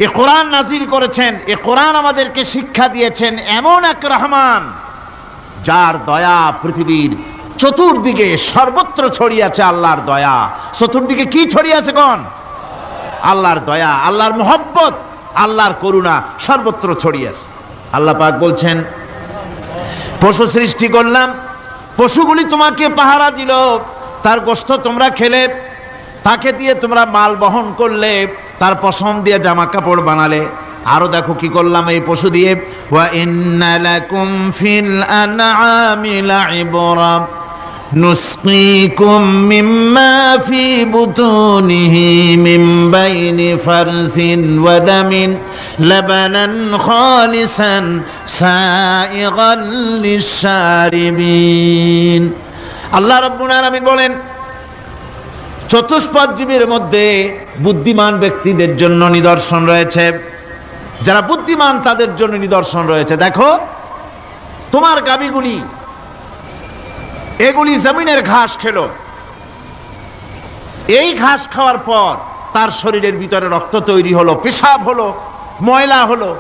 Speaker 1: এ কোরআন নাজিল করেছেন, এ কোরআন আমাদেরকে শিক্ষা দিয়েছেন এমন এক রহমান যার দয়া পৃথিবীর চতুর্দিকে সর্বত্র ছড়িয়ে আছে। আল্লাহর দয়া চতুর্দিকে কি ছড়িয়ে আছে কোন? আল্লাহর দয়া, আল্লাহর মোহব্বত, আল্লাহর করুণা সর্বত্র ছড়িয়ে আছে। আল্লাহ পাক বলছেন, পশু সৃষ্টি করলাম, পশুগুলি তোমাকে পাহারা দিল, তার গোশত তোমরা খেলে, তাকে দিয়ে তোমরা মাল বহন করলে, তার পশম দিয়ে জামা কাপড় বানালে। আরো দেখো কি করলাম এই পশু দিয়ে, ওয়া ইন্না লাকুম ফিল আনআমি লাইবরা নুসকিকুম মিম্মা ফি বুতুনিহি মিন বাইনি ফারসিন ওয়া দামিন লাবানান খালিসান সাইগান লিশ-শারিবিন। আল্লাহ রাব্বুল আলামিন বলেন, চতুষ্পদ জীবের মধ্যে বুদ্ধিমান ব্যক্তিদের জন্য নিদর্শন রয়েছে, যারা বুদ্ধিমান তাদের জন্য নিদর্শন রয়েছে। দেখো তোমার গাভীগুলি এগুলি জমিনের ঘাস খেলো, এই ঘাস খাওয়ার পর তার শরীরের ভিতরে রক্ত তৈরি হলো, পেশাব হলো, ময়লা হলো।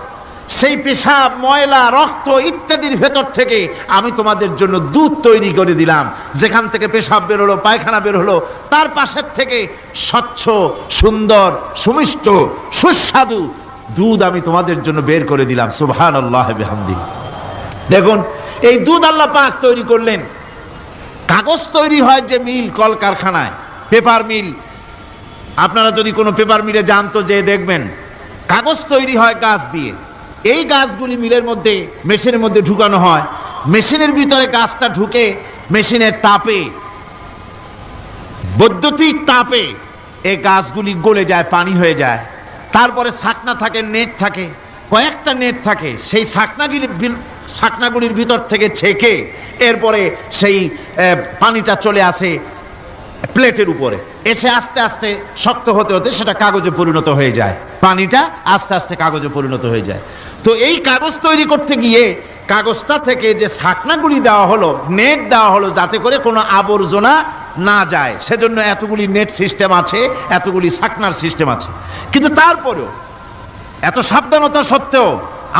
Speaker 1: সেই পেশাব, ময়লা, রক্ত ইত্যাদির ভেতর থেকে আমি তোমাদের জন্য দুধ তৈরি করে দিলাম। যেখান থেকে পেশাব বের হলো, পায়খানা বের হলো, তার পাশের থেকে স্বচ্ছ, সুন্দর, সুমিষ্ট, সুস্বাদু দুধ আমি তোমাদের জন্য বের করে দিলাম। সুবহানাল্লাহ বিহামদিহি। দেখুন এই দুধ আল্লাহ পাক তৈরি করলেন। কাগজ তৈরি হয় যে মিল, কলকারখানায়, পেপার মিল, আপনারা যদি কোনো পেপার মিলে যান তো যে দেখবেন কাগজ তৈরি হয় গাছ দিয়ে। এই গাছগুলি মিলের মধ্যে, মেশিনের মধ্যে ঢুকানো হয়, মেশিনের ভিতরে গাছটা ঢুকে মেশিনের তাপে, বৈদ্যুতিক তাপে এই গাছগুলি গলে যায়, পানি হয়ে যায়। তারপরে ছাকনা থাকে, নেট থাকে, কয়েকটা নেট থাকে, সেই ছাকনাগুলির ভিতর থেকে ছেঁকে এরপরে সেই পানিটা চলে আসে প্লেটের উপরে, এসে আস্তে আস্তে শক্ত হতে হতে সেটা কাগজে পরিণত হয়ে যায়। পানিটা আস্তে আস্তে কাগজে পরিণত হয়ে যায়। তো এই কাগজ তৈরি করতে গিয়ে কাগজটা থেকে যে ছাকনাগুলি দেওয়া হলো, নেট দেওয়া হলো, যাতে করে কোনো আবর্জনা না যায়, সেজন্য এতগুলি নেট সিস্টেম আছে, এতগুলি ছাকনার সিস্টেম আছে। কিন্তু তারপরেও এত সাবধানতা সত্ত্বেও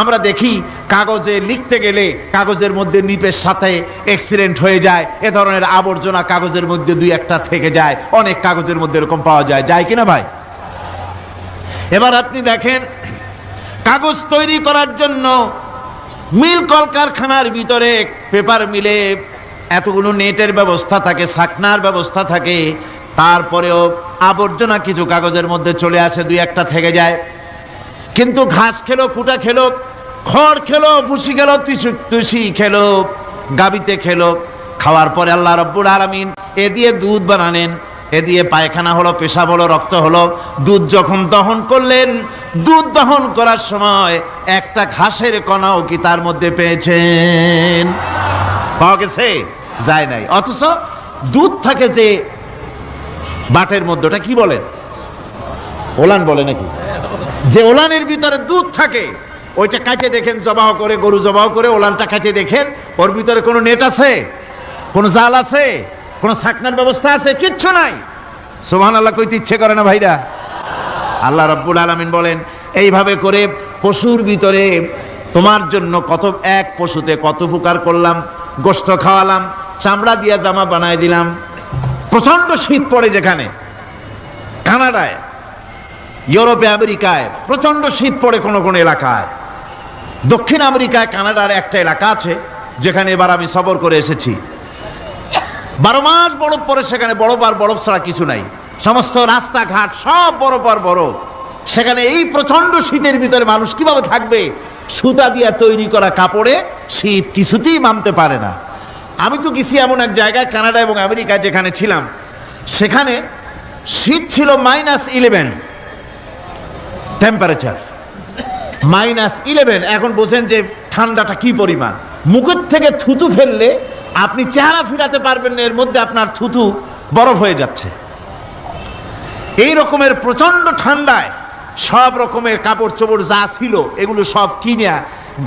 Speaker 1: আমরা দেখি কাগজে লিখতে গেলে কাগজের মধ্যে নিপের সাথে অ্যাক্সিডেন্ট হয়ে যায়, এ ধরনের আবর্জনা কাগজের মধ্যে দুই একটা থেকে যায়। অনেক কাগজের মধ্যে এরকম পাওয়া যায়, যায় কিনা ভাই? এবার আপনি দেখেন, কাগজ তৈরি করার জন্য মিল কলকারখানার ভিতরে, পেপার মিলে এতগুলো নেটের ব্যবস্থা থাকে, ছাকনার ব্যবস্থা থাকে, তারপরেও আবর্জনা কিছু কাগজের মধ্যে চলে আসে, দুই একটা থেকে যায়। কিন্তু ঘাস খেলো, কুটা খেলো, খড় খেলো, ভুসি খেলো, তুষি খেলো, গাবিতে খেলো, খাওয়ার পরে আল্লাহ রাব্বুল আলামিন এ দিয়ে দুধ বানালেন, এ দিয়ে পায়খানা হলো, পেশাব হলো, রক্ত হলো। দুধ যখন দহন করলেন, দুধ দহন করার সময় একটা ঘাসের কণাও কি তার মধ্যে পেয়েছেন? পাওয়া গেছে? যায় নাই। অথচ দুধ থাকে যে বাটের মধ্যে, ওটা কি বলেন? ওলান বলে নাকি? যে ওলানের ভিতরে দুধ থাকে, ওইটা কাটে দেখেন, জবাহ করে, গরু জবাহ করে ওলানটা কাটে দেখেন, ওর ভিতরে কোনো নেট আছে, কোনো জাল আছে, কোনো ছাকনার ব্যবস্থা আছে? কিচ্ছু নাই। সুবহানাল্লাহ কইতে ইচ্ছে করে না ভাইরা? আল্লাহ রাব্বুল আলামিন বলেন, এইভাবে করে পশুর ভিতরে তোমার জন্য কত, এক পশুতে কত উপকার করলাম, গোশত খাওয়ালাম, চামড়া দিয়া জামা বানায় দিলাম। প্রচন্ড শীত পড়ে যেখানে, কানাডায়, ইউরোপে, আমেরিকায় প্রচন্ড শীত পড়ে কোনো কোনো এলাকায়। দক্ষিণ আমেরিকায়, কানাডার একটা এলাকা আছে যেখানে এবার আমি সফর করে এসেছি। 12 মাস বরফ পড়ে সেখানে, বরফ আর বরফ ছাড়া কিছু নাই, সমস্ত রাস্তাঘাট সব বরফ আর বরফ। সেখানে এই প্রচন্ড শীতের ভিতরে মানুষ কিভাবে থাকবে? সুতা দিয়া তৈরি করা কাপড়ে শীত কিছুতেই মানতে পারে না। আমি তো গেছি এমন এক জায়গায়, কানাডা এবং আমেরিকায় যেখানে ছিলাম, সেখানে শীত ছিল -11 টেম্পারেচার, -11। এখন বোঝেন যে ঠান্ডাটা কি পরিমাণ। মুখের থেকে থুতু ফেললে আপনি চেহারা ফিরাতে পারবেন না, এর মধ্যে আপনার থুতু বরফ হয়ে যাচ্ছে। এই রকমের প্রচন্ড ঠান্ডায় সব রকমের কাপড় চোপড় যা ছিল এগুলো সব কিনে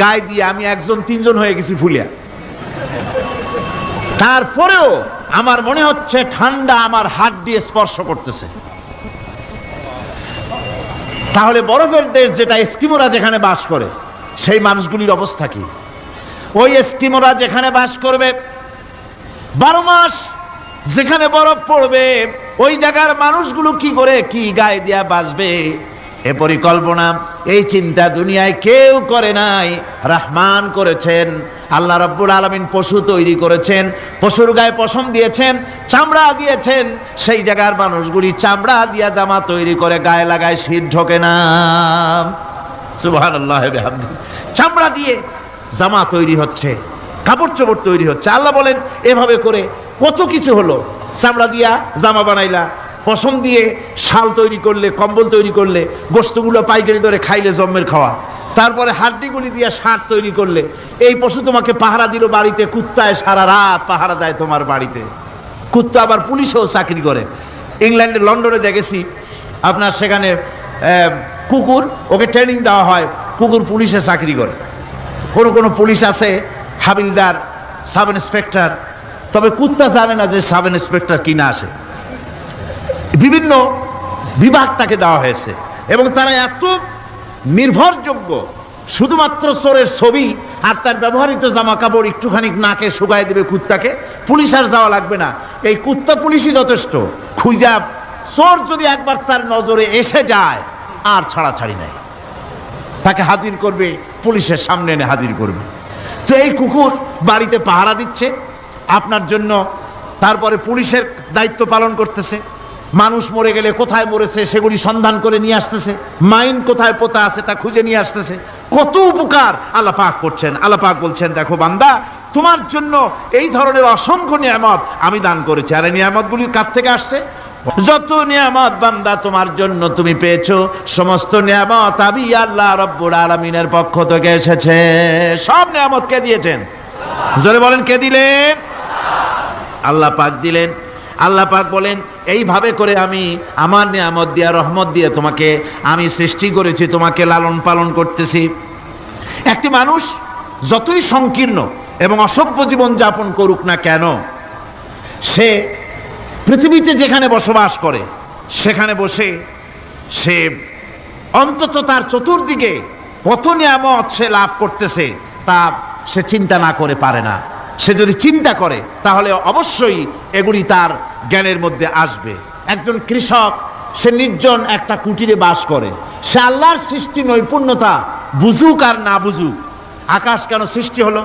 Speaker 1: গায়ে দিয়ে আমি 1-3 হয়ে গেছি ফুলিয়া। তারপরেও আমার মনে হচ্ছে ঠান্ডা আমার হাত দিয়ে স্পর্শ করতেছে। তাহলে বরফের দেশ যেটা এস্কিমোরা যেখানে বাস করে সেই মানুষগুলির অবস্থা কি? ওই এস্কিমোরা যেখানে বাস করবে 12 মাস যেখানে বরফ পড়বে, ওই জায়গার মানুষগুলো কি করে কি গায়ে দিয়া বাঁচবে, এ পরিকল্পনা এই চিন্তা দুনিয়ায় কেউ করে নাই। রহমান করেছেন। আল্লাহ রাব্বুল আলামিন পশু তৈরি করেছেন, পশুর গায়ে পশম দিয়েছেন, চামড়া দিয়েছেন। সেই জায়গার মানুষগুলি চামড়া দিয়া জামা তৈরি করে গায়ে লাগায়, শীত ঢোকে না। সুবহানাল্লাহ বিহামদিহি। চামড়া দিয়ে জামা তৈরি হচ্ছে, কাপড় চোপড় তৈরি হচ্ছে। আল্লাহ বলেন এভাবে করে কত কিছু হলো। চামড়া দিয়া জামা বানাইলা, পশম দিয়ে শাল তৈরি করলে, কম্বল তৈরি করলে, গোস্তগুলো পাইকারি দরে খাইলে জম্মের খাওয়া। তারপরে হাড্ডিগুলি দিয়ে শার্ট তৈরি করলে। এই পশু তোমাকে পাহারা দিল বাড়িতে, কুত্তায় সারা রাত পাহারা দেয় তোমার বাড়িতে। কুত্তা আবার পুলিশেও চাকরি করে। ইংল্যান্ডে লন্ডনে দেখেছি আপনার সেখানে কুকুর, ওকে ট্রেনিং দেওয়া হয়, কুকুর পুলিশে চাকরি করে। কোনো পুলিশ আছে হাবিলদার, সাব ইন্সপেক্টর, তবে কুত্তা জানে না যে সাব ইন্সপেক্টর কিনা আসে। বিভিন্ন বিভাগ তাকে দেওয়া হয়েছে এবং তারা এত নির্ভরযোগ্য, শুধুমাত্র চোরের ছবি আর তার ব্যবহৃত জামা কাপড় একটুখানি নাকে শুকায় দেবে কুত্তাকে, পুলিশ আর যাওয়া লাগবে না। এই কুত্তা পুলিশই যথেষ্ট। খুঁজা চোর যদি একবার তার নজরে এসে যায় আর ছাড়াছাড়ি নাই, তাকে হাজির করবে, পুলিশের সামনে এনে হাজির করবে। তো এই কুকুর বাড়িতে পাহারা দিচ্ছে আপনার জন্য, তারপরে পুলিশের দায়িত্ব পালন করতেছে। মানুষ মরে গেলে কোথায় মরেছে সেগুলি সন্ধান করে নিয়ে আসতেছে, মাইন কোথায় পোতা আছে তা খুঁজে নিয়ে আসতেছে। কত উপকার আল্লাহ পাক করছেন। আল্লাহ পাক বলছেন, দেখো বান্দা, তোমার জন্য এই ধরনের অসংখ্য নিয়ামত আমি দান করেছি। আর এই নিয়ামতগুলি কার থেকে আসছে? যত নিয়ামত বান্দা তোমার জন্য তুমি পেয়েছো, সমস্ত নিয়ামত আমি আল্লাহ রাব্বুল আলামিনের পক্ষ থেকে এসেছে। সব নিয়ামত কে দিয়েছেন? জোরে বলেন, কে দিলেন? আল্লাহ পাক দিলেন। আল্লাহ পাক বলেন, এইভাবে করে আমি আমার নিয়ামত দিয়া, রহমত দিয়ে তোমাকে আমি সৃষ্টি করেছি, তোমাকে লালন পালন করতেছি। একটি মানুষ যতই সংকীর্ণ এবং অসভ্য জীবন যাপন করুক না কেন, সে পৃথিবীতে যেখানে বসবাস করে সেখানে বসে সে অন্তত তার চতুর্দিকে কত নিয়ামত সে লাভ করতেছে তা সে চিন্তা না করে পারে না। সে যদি চিন্তা করে তাহলে অবশ্যই এগুলি তার জ্ঞানের মধ্যে আসবে। একজন কৃষক, সে নির্জন একটা কুটিরে বাস করে। সে আল্লাহর সৃষ্টি নৈপুণ্যতা বুঝুক আর না বুঝুক, আকাশ কেন সৃষ্টি হলো,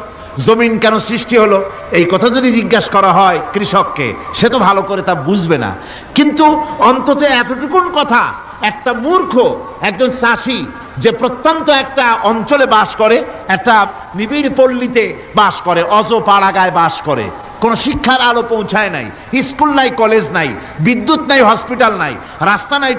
Speaker 1: জমিন কেন সৃষ্টি হলো, এই কথা যদি জিজ্ঞাসা করা হয় কৃষককে, সে তো ভালো করে তা বুঝবে না। কিন্তু অন্তত এতটুকুন কথা একটা মূর্খ, একজন চাষি যে প্রত্যন্ত একটা অঞ্চলে বাস করে, একটা নিবিড় পল্লীতে বাস করে, অজ পাড়াগায় বাস করে, কোনো শিক্ষার আলো পৌঁছায় নাই, স্কুল নাই, কলেজ নাই, বিদ্যুৎ নাই, হসপিটাল নাই, রাস্তা নাই,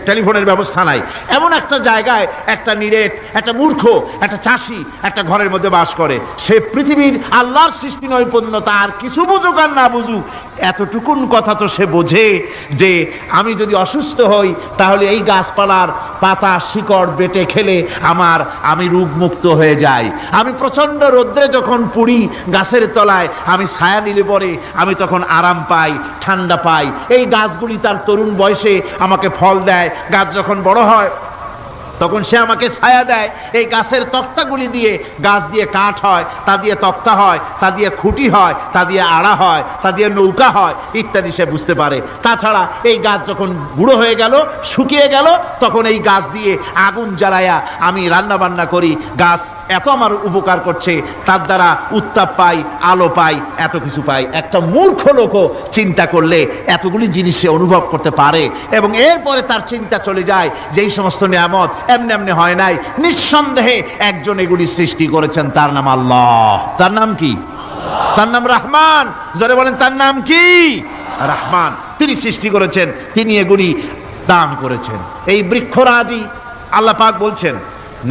Speaker 1: টেলিফোনের ব্যবস্থা নাই, এমন একটা জায়গায় একটা নিরেট, একটা মূর্খ, একটা চাষি একটা ঘরের মধ্যে বাস করে। সে পৃথিবীর আল্লাহর সৃষ্টি নৈপুণ্যতা আর কিছু বুঝুক আর না বুঝুক, এতটুকুন কথা তো সে বোঝে যে আমি যদি অসুস্থ হই তাহলে এই গাছপালার পাতা শিকড় বেটে খেলে আমি রোগমুক্ত হয়ে যাই। আমি প্রচণ্ড রৌদ্রে যখন পুড়ি গাছের তলায়, আমি ছায়া নিলে পরে আমি তখন আরাম পাই, ঠান্ডা পাই। এই গাছগুলি তার তরুণ বয়সে আমাকে ফল দেয়, গাছ যখন বড় হয় তখন সে আমাকে ছায়া দেয়। এই গাছের তক্তাগুলি দিয়ে, গাছ দিয়ে কাঠ হয়, তা দিয়ে তক্তা হয়, তা দিয়ে খুঁটি হয়, তা দিয়ে আড়া হয়, তা দিয়ে নৌকা হয় ইত্যাদি সে বুঝতে পারে। তাছাড়া এই গাছ যখন বুড়ো হয়ে গেল, শুকিয়ে গেল, তখন এই গাছ দিয়ে আগুন জ্বালায়া আমি রান্না বান্না করি। গাছ এত আমার উপকার করছে, তার দ্বারা উত্তাপ পাই, আলো পাই, এত কিছু পাই। একটা মূর্খ লোকও চিন্তা করলে এতগুলি জিনিস সে অনুভব করতে পারে এবং এরপরে তার চিন্তা চলে যায় যে এই সমস্ত নিয়ামত এমনি এমনি হয় নাই, নিঃসন্দেহে একজন এগুলি সৃষ্টি করেছেন, তার নাম আল্লাহ। তার নাম কি? তার নাম রহমান। জোরে বলেন, তার নাম কি? রহমান। তিনি সৃষ্টি করেছেন, তিনি এগুলি দান করেছেন। এই বৃক্ষরাজি আল্লাহ পাক বলছেন,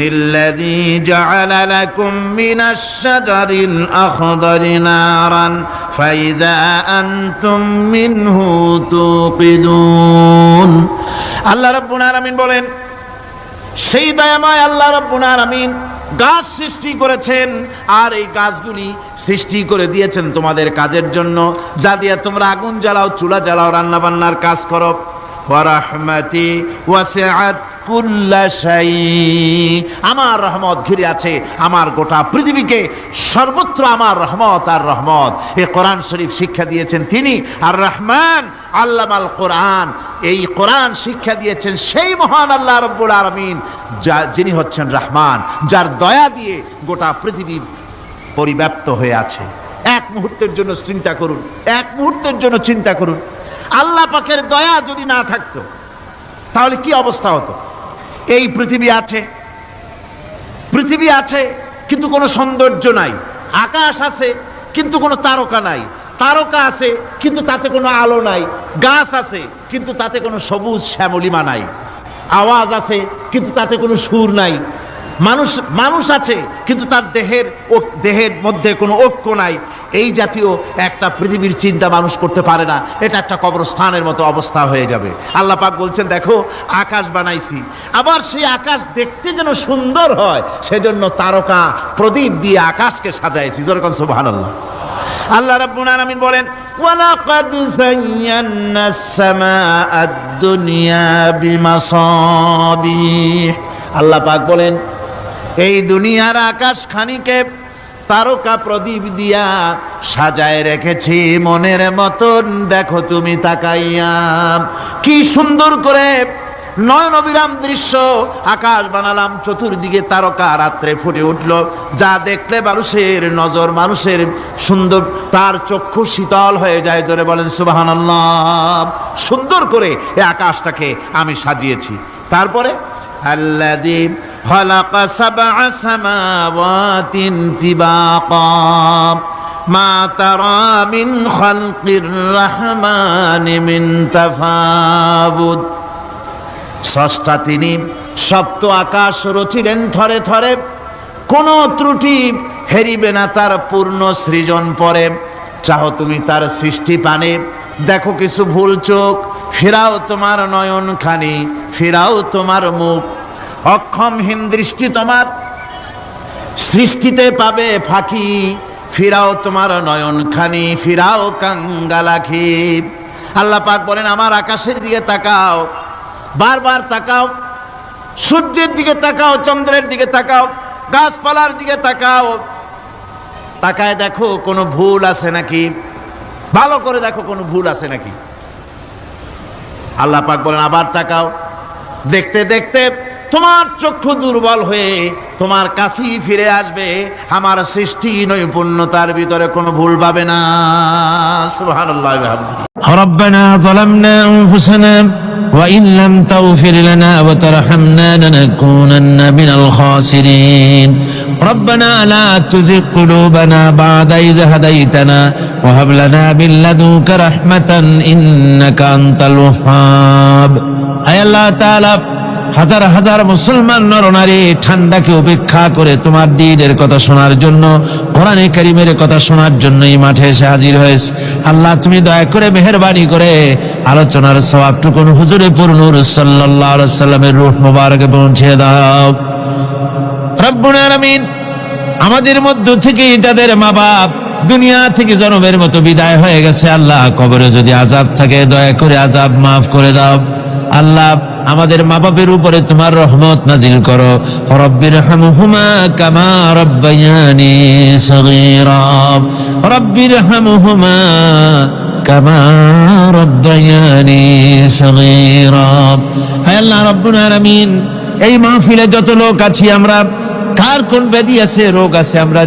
Speaker 1: নিল্লাযী জাআলা লাকুম মিনাশ শাজারিল আখদারি নারান ফাইযা আনতুম মিনহু তুকিদুন। আল্লাহ রাব্বুল আলামিন বলেন, সেই দয়াময় আল্লাহ রাব্বুল আলামিন গাছ সৃষ্টি করেছেন আর এই গাছগুলি সৃষ্টি করে দিয়েছেন তোমাদের কাজের জন্য, যা দিয়ে তোমরা আগুন জ্বালাও, চুলা জ্বালাও, রান্না বান্নার কাজ করো।
Speaker 2: ওয়া রাহমাতি ওয়াসিআত কুল্লা শাই। আমার রহমত ঘিরে আছে আমার গোটা পৃথিবীকে, সর্বত্র আমার রহমত আর রহমত। এই কোরআন শরীফ শিক্ষা দিয়েছেন তিনি আর রহমান আল্লামাল কোরআন। এই কোরআন শিক্ষা দিয়েছেন সেই মহান আল্লাহ রাব্বুল আলামিন, যিনি হচ্ছেন রহমান, যার দয়া দিয়ে গোটা পৃথিবী পরিব্যাপ্ত হয়ে আছে। এক মুহূর্তের জন্য চিন্তা করুন, এক মুহূর্তের জন্য চিন্তা করুন, আল্লাহ পাকের দয়া যদি না থাকতো তাহলে কি অবস্থা হতো? এই পৃথিবী আছে, পৃথিবী আছে কিন্তু কোনো সৌন্দর্য নাই। আকাশ আছে কিন্তু কোনো তারকা নাই। তারকা আছে কিন্তু তাতে কোনো আলো নাই। গাছ আছে কিন্তু তাতে কোনো সবুজ শ্যামলিমা নাই। আওয়াজ আছে কিন্তু তাতে কোনো সুর নাই। মানুষ আছে কিন্তু তার দেহের মধ্যে কোনো ঐক্য নাই। এই জাতীয় একটা পৃথিবীর চিন্তা মানুষ করতে পারে না। এটা একটা কবরস্থানের মতো অবস্থা হয়ে যাবে। আল্লাহ পাক বলছেন, দেখো আকাশ বানাইছি, আবার সেই আকাশ দেখতে যেন সুন্দর হয় সেজন্য তারকা প্রদীপ দিয়ে আকাশকে সাজাইছি। যেরকম সুবহানাল্লাহ। আল্লাহ রাব্বুল আলামিন বলেন, ওয়ালাকাদ যায়্যানাস সামাআদ দুনিয়া বিমাসাবিহ। আল্লাহ পাক বলেন, এই দুনিয়ার আকাশ খানিকে তারকা প্রদীপ দিয়া সাজায় রেখেছি মনের মতন। দেখো তুমি তাকাইয়া, কি সুন্দর করে নয়নবিরাম দৃশ্য আকাশ বানালাম, চতুর্দিকে তারকা রাত্রে ফুটে উঠল, যা দেখলে মানুষের নজর, মানুষের সুন্দর, তার চক্ষু শীতল হয়ে যায়। জোরে বলেন সুবহানাল্লাহ। সুন্দর করে এই আকাশটাকে আমি সাজিয়েছি। তারপরে আল্লাযী খালাকা সাবআ সামাওয়াতিন তিবাকা মা তারা মিন খালকির রহমানি মিন তাফাবুত। স্রষ্টা তিনি, সপ্ত আকাশ রচিলেন থরে থরে, কোনো ত্রুটি হেরিবে না তার পূর্ণ সৃজন পরে। চাহো তুমি তার সৃষ্টি পানে, দেখো কিছু ভুল চোখ, ফিরাও তোমার নয়ন খানি, ফিরাও তোমার মুখ। অক্ষমহীন দৃষ্টি তোমার সৃষ্টিতে পাবে ফাঁকি, ফিরাও তোমার নয়ন খানি, ফিরাও কাঙ্গালাখি। আল্লাহ পাক বলেন, আমার আকাশের দিকে তাকাও, বারবার তাকাও, সূর্যের দিকে তাকাও, চন্দ্রের দিকে তাকাও, গাছপালার দিকে তাকাও, তাকায় দেখো কোনো ভুল আছে নাকি, ভালো করে দেখো কোনো ভুল আছে নাকি। আল্লাহ পাক বলেন, আবার তাকাও। দেখতে দেখতে তোমার চক্ষু দুর্বল হয়ে তোমার কাছেই ফিরে আসবে। আমার সৃষ্টি নৈপুণ্যতার ভিতরে কোনো ভুল পাবে না। সুবহানাল্লাহ ওয়া বিহামদিহি।
Speaker 3: ربنا ظلمنا أنفسنا وإن لم تغفر لنا وترحمنا لنكونن من الخاسرين ربنا لا تزغ قلوبنا بعد إذ هديتنا وهب لنا من لدنك رحمة إنك أنت الوهاب। أي الله تعالى, হাজার হাজার মুসলমান নরনারী ঠান্ডাকে উপেক্ষা করে তোমার দ্বীনের কথা শোনার জন্য, কোরআনে কারীমের কথা শোনার জন্য এই মাঠে এসে হাজির হয়েছে। আল্লাহ, তুমি দয়া করে মেহেরবানি করে আলোচনার সওয়াবটুকু হুজুরে পুরনূর সাল্লাল্লাহু আলাইহি ওয়াসাল্লামের রূহ মুবারকে পৌঁছে দাও। রব্বুল আলামিন, আমাদের মধ্য থেকে যাদের মা বাপ দুনিয়া থেকে জনমের মতো বিদায় হয়ে গেছে, আল্লাহ কবরে যদি আযাব থাকে দয়া করে আযাব মাফ করে দাও। আল্লাহ, আমাদের মা বাপের উপরে তোমার রহমত নাজিল করো। রব্বিরহামহুমা কামা রাব্বায়ানি সগীরা, রব্বিরহামহুমা কামা রাব্বায়ানি সগীরা। হে আল্লাহ রাব্বুল আলামিন, এই মাহফিলে যত লোক আছি আমরা, কার কোন ব্যাধি আছে, রোগ আছে, আমরা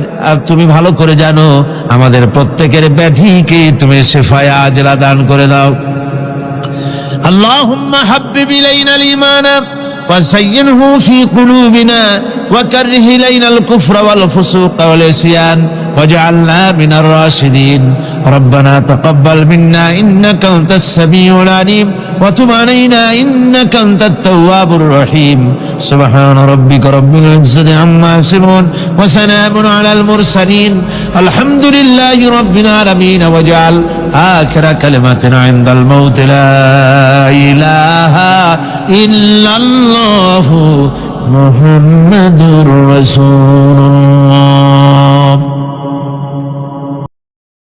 Speaker 3: তুমি ভালো করে জানো। আমাদের প্রত্যেকের ব্যাধিকে তুমি শিফায়ে আজলা দান করে দাও। اللهم حبب إلينا الإيمان وزينه في قلوبنا وكره إلينا الكفر والفسوق والعصيان واجعلنا من الراشدين ربنا تقبل منا إنك أنت السميع العليم وتب علينا إنك أنت التواب الرحيم سبحان ربك رب العزة عما يصفون وسلام على المرسلين الحمد لله رب العالمين واجعل آخر كلمتنا عند الموت لا إله إلا الله محمد رسول الله